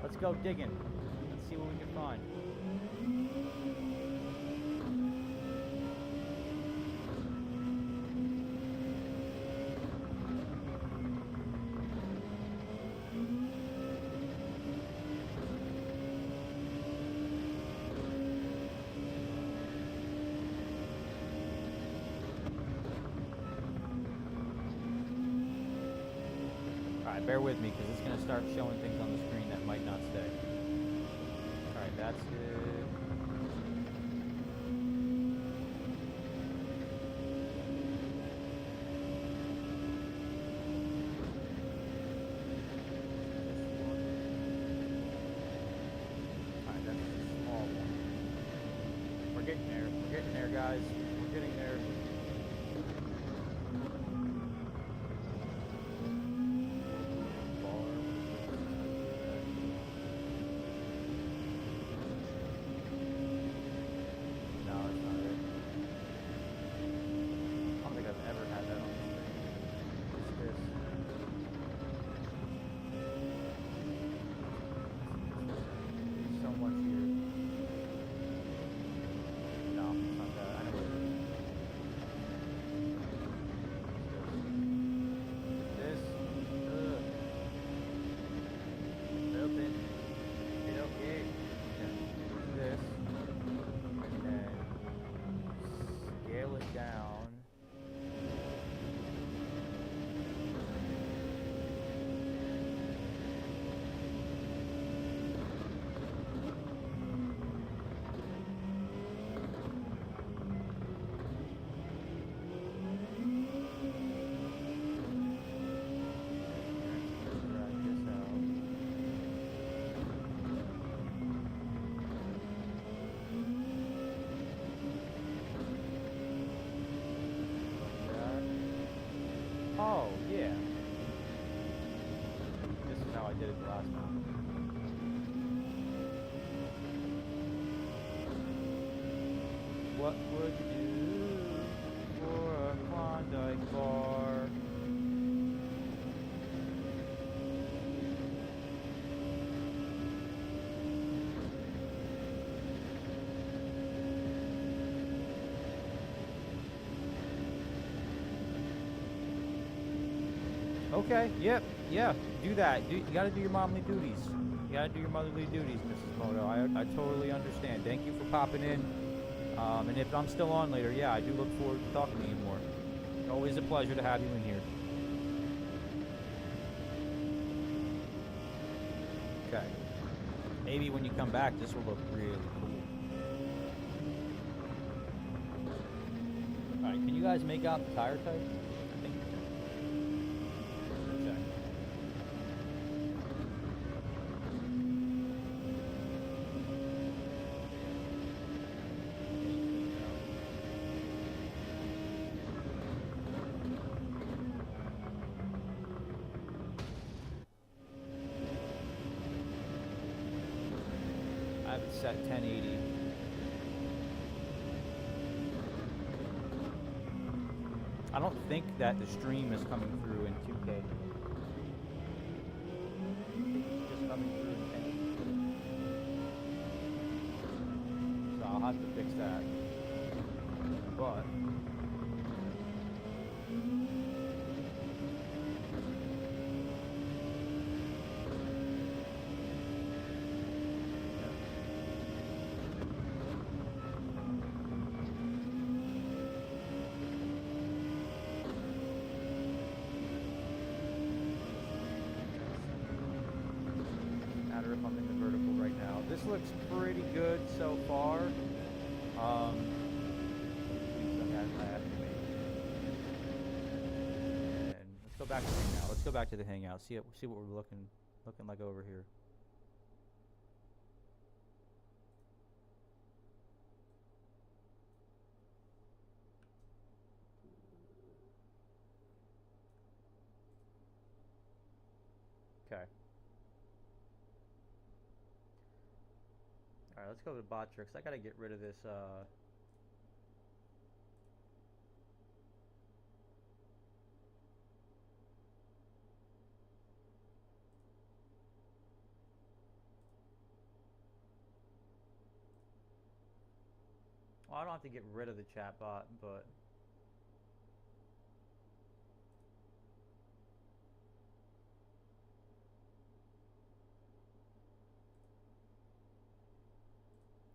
Let's go digging. Let's see what we can find. Alright, bear with me because it's going to start showing things on the screen that might not stay. Alright, that's good. Alright, that's a small one. We're getting there. We're getting there, guys. We're getting there. Oh, yeah. This is how I did it the last time. What would you do for a Klondike bar? Okay, yep, yeah, do that. You gotta do your momly duties. You gotta do your motherly duties, Mrs. Moto. I totally understand. Thank you for popping in. And if I'm still on later, yeah, I do look forward to talking to you more. Always a pleasure to have you in here. Okay. Maybe when you come back, this will look really cool. Alright, can you guys make out the tire type? I have it set 1080. I don't think that the stream is coming through in 2K. It's just coming through in 1080. So I'll have to fix that. But looks pretty good so far. I have to wait. And let's go back to Hangout. Let's go back to the Hangout. See what we're looking like over here. Okay. Alright, let's go to Botrix. I gotta get rid of this, well, I don't have to get rid of the chat bot, but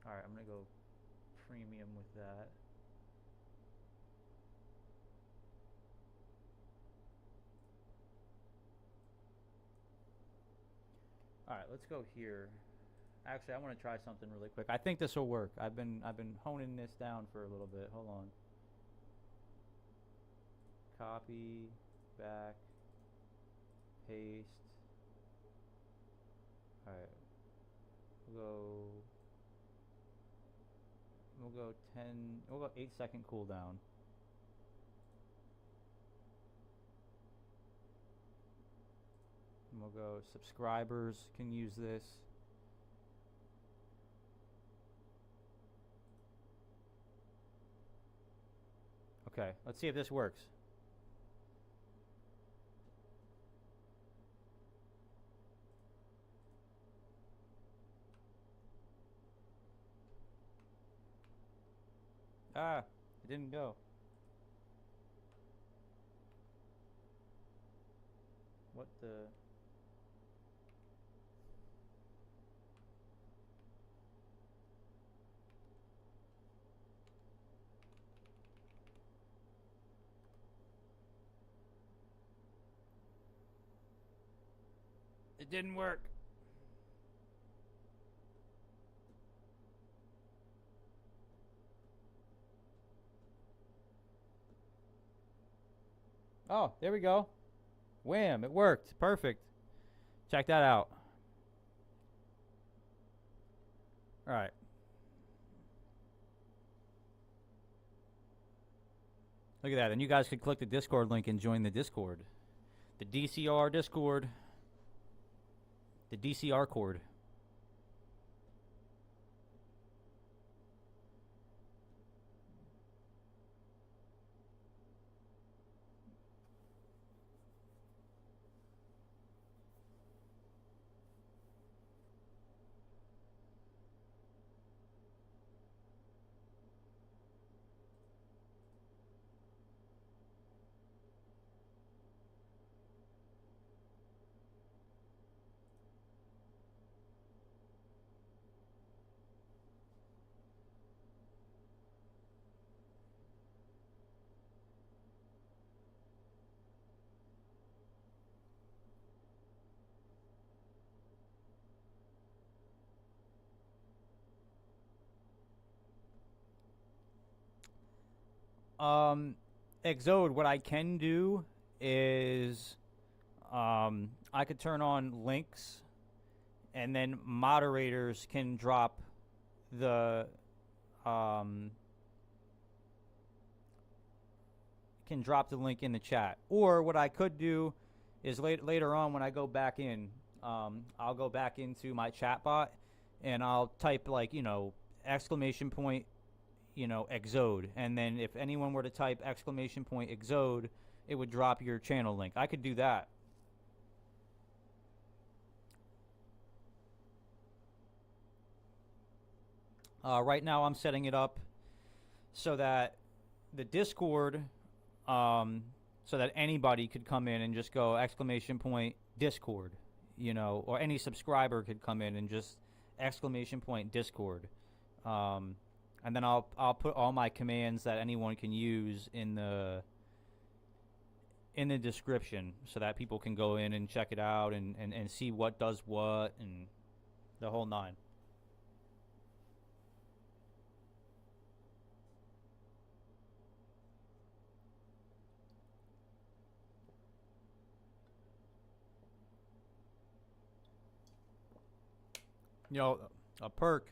alright, I'm gonna go premium with that. Alright, let's go here. Actually, I want to try something really quick. I think this will work. I've been honing this down for a little bit. Hold on. Copy, back, paste. Alright. We'll go 8-second cooldown. And we'll go subscribers can use this. Okay, let's see if this works. Ah, it didn't go. What the? It didn't work. Oh, there we go. Wham, it worked. Perfect. Check that out. All right. Look at that. And you guys could click the Discord link and join the Discord. The DCR Discord. The DCR cord. Exode, what I can do is I could turn on links and then moderators can drop the link in the chat. Or what I could do is later on when I go back in, I'll go back into my chat bot and I'll type like, you know, exclamation point, you know, Exode, and then if anyone were to type exclamation point Exode, it would drop your channel link. I could do that. Right now I'm setting it up so that the Discord, so that anybody could come in and just go exclamation point Discord, you know, or any subscriber could come in and just exclamation point Discord. And then I'll put all my commands that anyone can use in the description so that people can go in and check it out and see what does what and the whole nine. You know, a perk.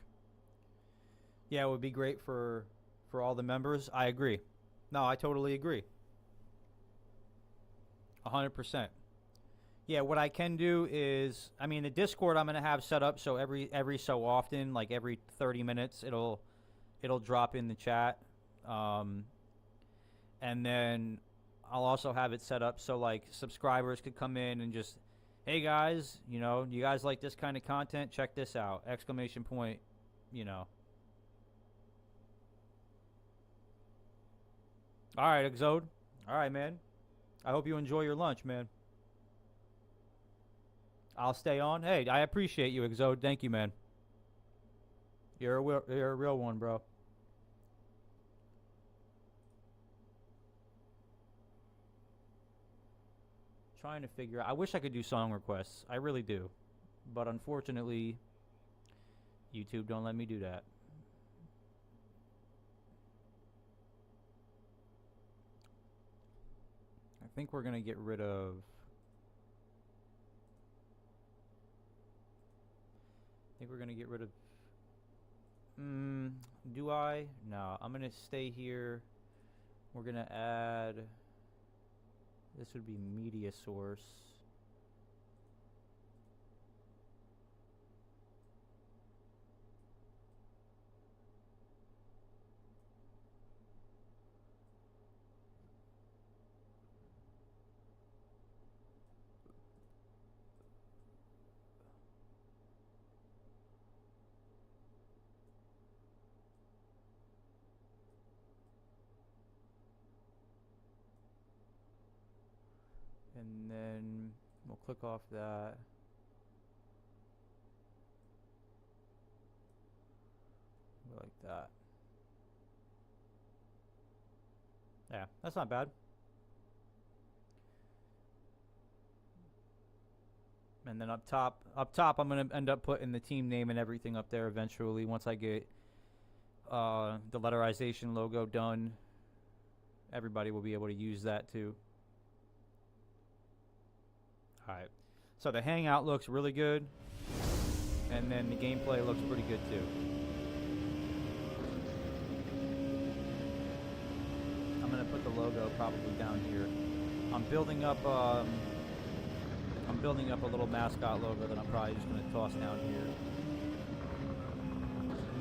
Yeah, it would be great for all the members. I agree. No, I totally agree. 100%. Yeah, what I can do is, I mean, the Discord I'm gonna have set up so every so often, like every 30 minutes, it'll drop in the chat, and then I'll also have it set up so like subscribers could come in and just, hey guys, you know, you guys like this kind of content? Check this out! Exclamation point, you know. All right, Exode. All right, man. I hope you enjoy your lunch, man. I'll stay on. Hey, I appreciate you, Exode. Thank you, man. You're a real one, bro. Trying to figure out. I wish I could do song requests. I really do. But unfortunately, YouTube don't let me do that. I think we're going to get rid of... do I? No, I'm gonna stay here. We're gonna add, this would be media source. And then we'll click off that. Go like that. Yeah, that's not bad. And then up top, I'm gonna end up putting the team name and everything up there eventually once I get the letterization logo done. Everybody will be able to use that too. Alright, so the hangout looks really good, and then the gameplay looks pretty good too. I'm gonna put the logo probably down here. I'm building up a little mascot logo that I'm probably just gonna toss down here.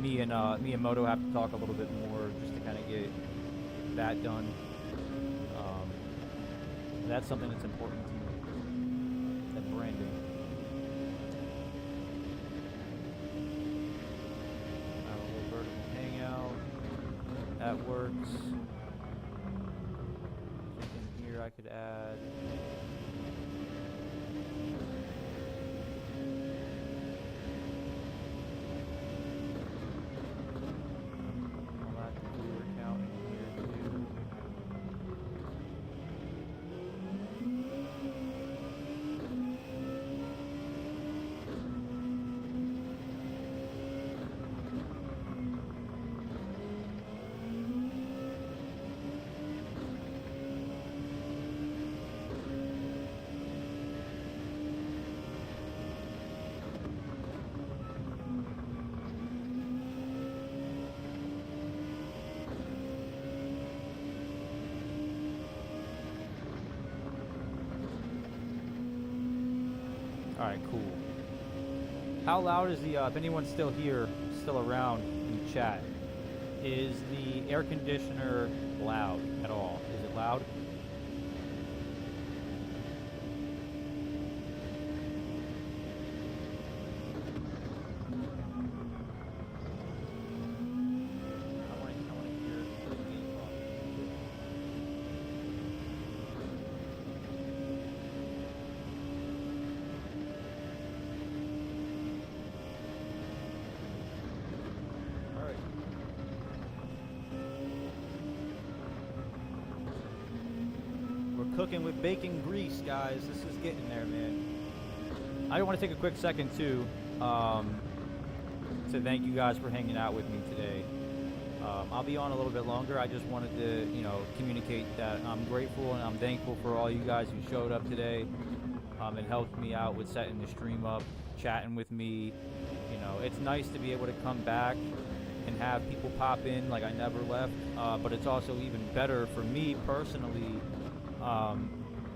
Me and Moto have to talk a little bit more just to kind of get that done. That's something that's important to me. Branding. A little vertical hangout. That works. In here I could add. I'll add the viewer count in here too. Alright, cool. How loud is the, if anyone's still here, still around in the chat, is the air conditioner loud at all? Is it loud? I want to hear the game talk. Cooking with bacon grease, guys. This is getting there, man. I want to take a quick second too to thank you guys for hanging out with me today. I'll be on a little bit longer. I just wanted to, you know, communicate that I'm grateful and I'm thankful for all you guys who showed up today. It helped me out with setting the stream up, chatting with me, you know, it's nice to be able to come back and have people pop in like I never left. But it's also even better for me personally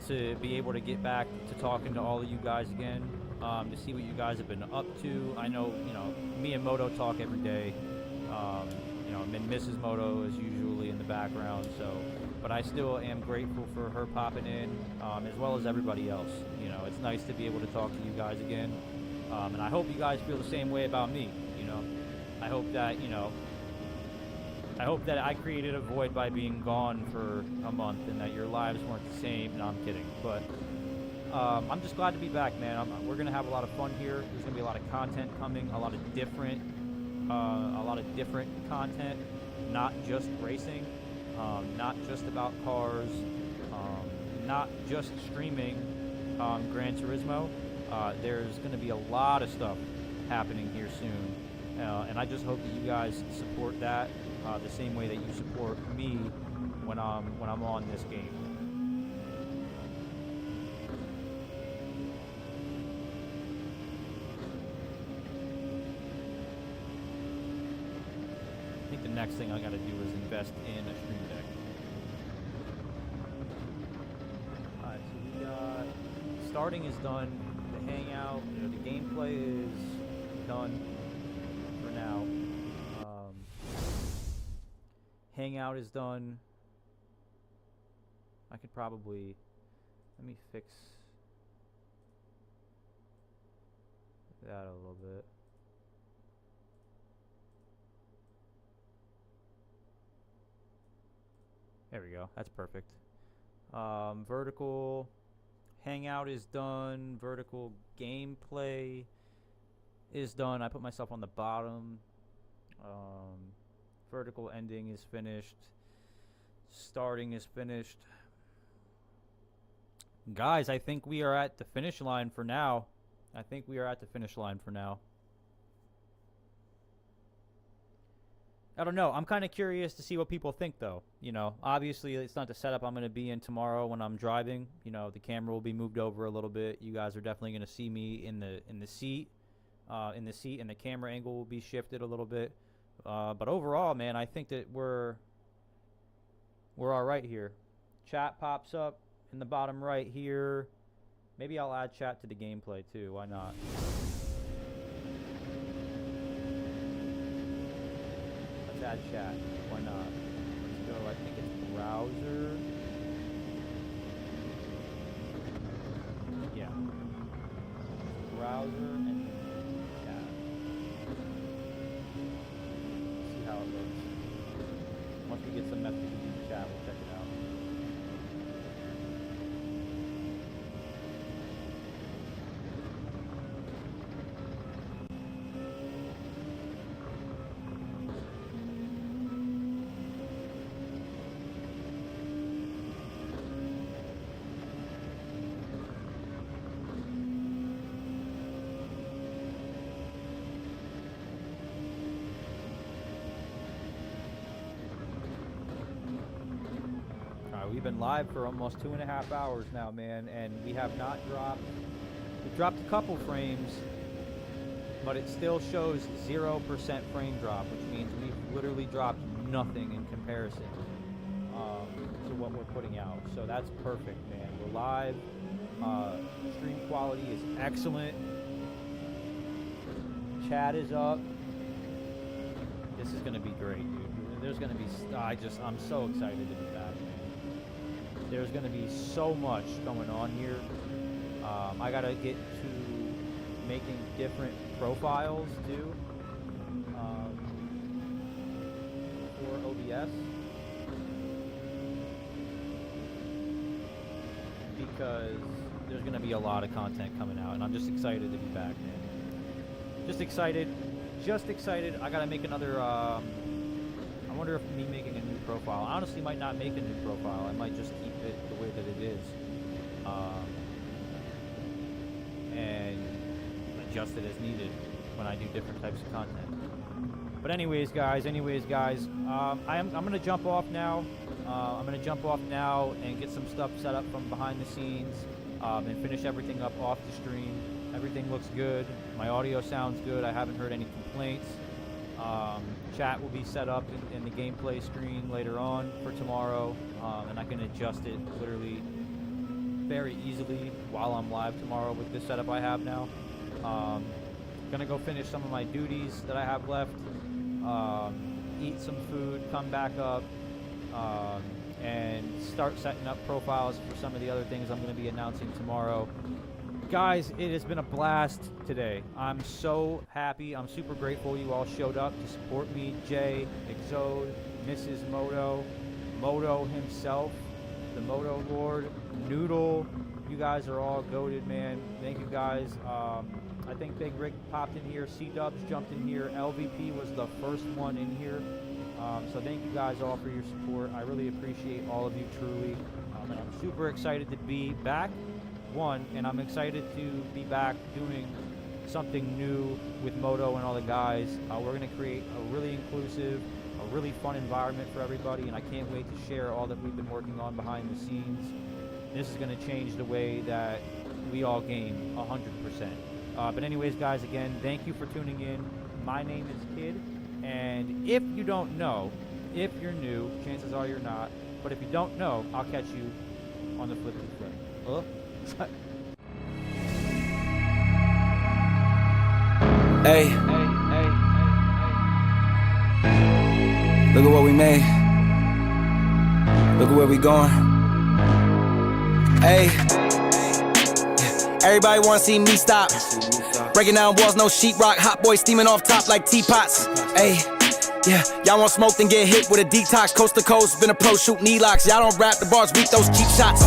to be able to get back to talking to all of you guys again, to see what you guys have been up to. I know, you know, me and Moto talk every day. You know, and Mrs. Moto is usually in the background, so, but I still am grateful for her popping in, as well as everybody else. You know, it's nice to be able to talk to you guys again, and I hope you guys feel the same way about me. You know, I hope that, you know, I hope that I created a void by being gone for a month, and that your lives weren't the same. No, I'm kidding, but I'm just glad to be back, man. We're gonna have a lot of fun here. There's gonna be a lot of content coming, a lot of different content, not just racing, not just about cars, not just streaming Gran Turismo. There's going to be a lot of stuff happening here soon, and I just hope that you guys support that the same way that you support me when I'm on this game. I think the next thing I gotta do is invest in a stream deck. Alright, so we got starting is done, the hangout, you know, the gameplay is done for now. Hangout is done. I could probably, let me fix that a little bit. There we go. That's perfect. Vertical hangout is done. Vertical gameplay is done. I put myself on the bottom. Vertical ending is finished. Starting is finished. Guys, I think we are at the finish line for now. I don't know. I'm kind of curious to see what people think, though. You know, obviously, it's not the setup I'm going to be in tomorrow when I'm driving. You know, the camera will be moved over a little bit. You guys are definitely going to see me in the seat, and the camera angle will be shifted a little bit. But overall, man, I think that we're all right here. Chat pops up in the bottom right here. Maybe I'll add chat to the gameplay too. Why not? Add chat. Why not? Let's go. I think it's browser. Yeah. Browser and chat. See how it looks. Once we get some messages in the chat, we'll check it out. We've been live for almost 2.5 hours now, man, and we have not dropped. We've dropped a couple frames, but it still shows 0% frame drop, which means we've literally dropped nothing in comparison to what we're putting out. So that's perfect, man. We're live. Stream quality is excellent. Chat is up. This is gonna be great, dude. There's gonna be. I'm so excited to be back, man. There's going to be so much going on here. I got to get to making different profiles too for OBS, because there's going to be a lot of content coming out, and I'm just excited to be back, man. Just excited. I got to make another I wonder if me making a new profile, I honestly might not make a new profile. I might just keep it the way that it is, and adjust it as needed when I do different types of content. But anyways, guys, I'm gonna jump off now. I'm gonna jump off now and get some stuff set up from behind the scenes. and finish everything up off the stream. Everything looks good. My audio sounds good. I haven't heard any complaints. Chat will be set up in the gameplay screen later on for tomorrow, and I can adjust it literally very easily while I'm live tomorrow with this setup I have now. Gonna go finish some of my duties that I have left, eat some food, come back up, and start setting up profiles for some of the other things I'm going to be announcing tomorrow. Guys, it has been a blast today. I'm so happy. I'm super grateful you all showed up to support me. Jay, Exode, Mrs. Moto, Moto himself, the Moto Lord, Noodle. You guys are all goated, man. Thank you guys. I think Big Rick popped in here. C-Dubs jumped in here. LVP was the first one in here. So thank you guys all for your support. I really appreciate all of you truly. And I'm super excited to be back, and I'm excited to be back doing something new with Moto and all the guys. We're going to create a really inclusive, a really fun environment for everybody, and I can't wait to share all that we've been working on behind the scenes. This is going to change the way that we all game 100%. But anyways, guys, again, thank you for tuning in. My name is Kid, and if you don't know, if you're new, chances are you're not, but if you don't know, I'll catch you on the flippity flip. Hey, look at what we made. Look at where we going. Hey, everybody wanna see me stop. Breaking down walls, no sheetrock. Hot boy steaming off top like teapots. Hey, yeah, y'all want smoke, then get hit with a detox. Coast to coast, been a pro, shoot knee locks. Y'all don't rap, the bars weak, those cheap shots.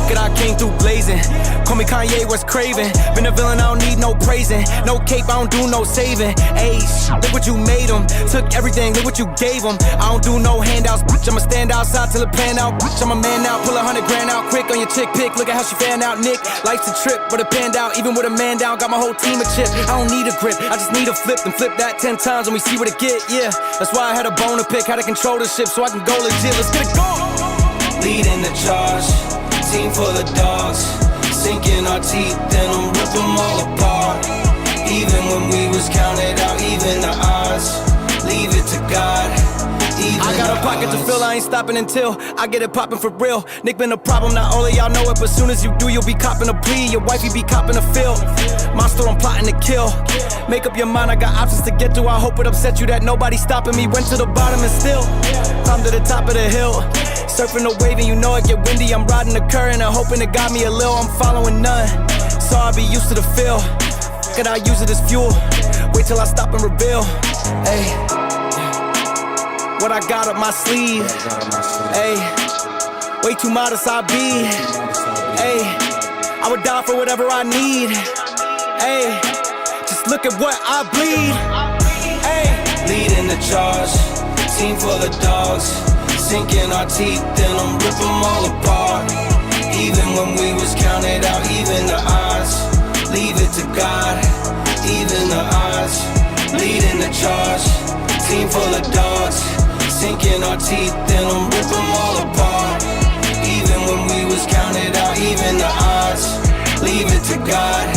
Look at I came through blazing. Call me Kanye, West Craven. Been a villain, I don't need no praising. No cape, I don't do no saving. Ayy, look what you made them. Took everything, look what you gave them. I don't do no handouts, bitch. I'ma stand outside till it pan out. Bitch, I'm a man now, pull 100 grand out quick on your chick pick. Look at how she fan out, Nick. Life's a trip, but it panned out. Even with a man down, got my whole team a chip. I don't need a grip, I just need a flip. And flip that 10 times and we see what it get, yeah. That's why I had a bone to pick, how to control the ship so I can go legit. Let's get it going. Leading the charge, team full of dogs, sinking our teeth and I'm rip them all apart. Even when we was counted out, even the odds, leave it to God. I got a pocket to fill, I ain't stopping until I get it popping for real. Nick been a problem, not all of y'all know it, but soon as you do, you'll be copping a plea. Your wifey be copping a fill. Monster, I'm plotting to kill. Make up your mind, I got options to get to. I hope it upset you that nobody's stopping me. Went to the bottom and still climbed to the top of the hill. Surfing the wave and you know it get windy. I'm riding the current and hoping it got me a lil. I'm following none, so I be used to the feel. Could I use it as fuel? Wait till I stop and reveal. Hey, what I got up my sleeve. Hey, way too modest I be. Hey, I would die for whatever I need. Hey, just look at what I bleed. Hey, leading the charge, team full of dogs, sinking our teeth and I'm rip them all apart. Even when we was counted out, even the odds, leave it to God. Even the odds, leading the charge, team full of dogs, sinking our teeth and I'm rip them all apart. Even when we was counted out, even the odds, leave it to God.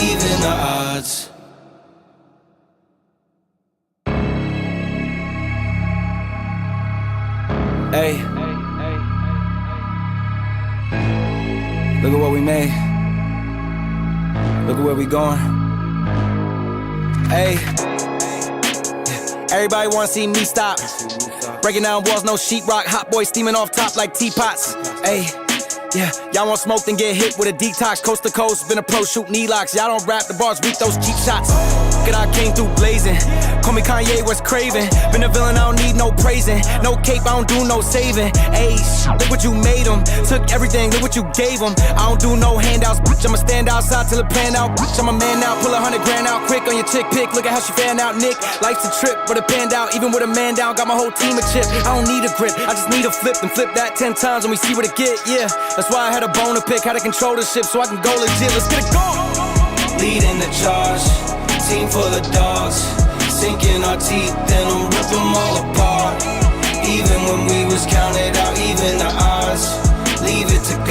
Even the odds. hey, look at what we made. Look at where we going. Hey, everybody wanna see me stop. Breaking down walls, no sheetrock. Hot boy steaming off top like teapots. Hey, yeah, y'all want smoke, then get hit with a detox. Coast to coast, been a pro, shoot knee locks. Y'all don't rap, the bars weak, those cheap shots. Look at I came through blazing. Call me Kanye, West Craven. Been a villain, I don't need no praising. No cape, I don't do no saving. Ayy, look what you made them. Took everything, look what you gave them. I don't do no handouts, bitch. I'ma stand outside till it pan out. Bitch, I'm a man now, pull 100 grand out quick on your chick pick. Look at how she fan out, Nick. Life's a trip, but it panned out. Even with a man down, got my whole team a chip. I don't need a grip, I just need a flip. And flip that 10 times and we see what it get, yeah. That's why I had a bone to pick, how to control the ship so I can go legit. Let's get it going. Leading the charge, team full of dogs, sinking our teeth and I'm rip them all apart. Even when we was counted out, even the odds, leave it to God.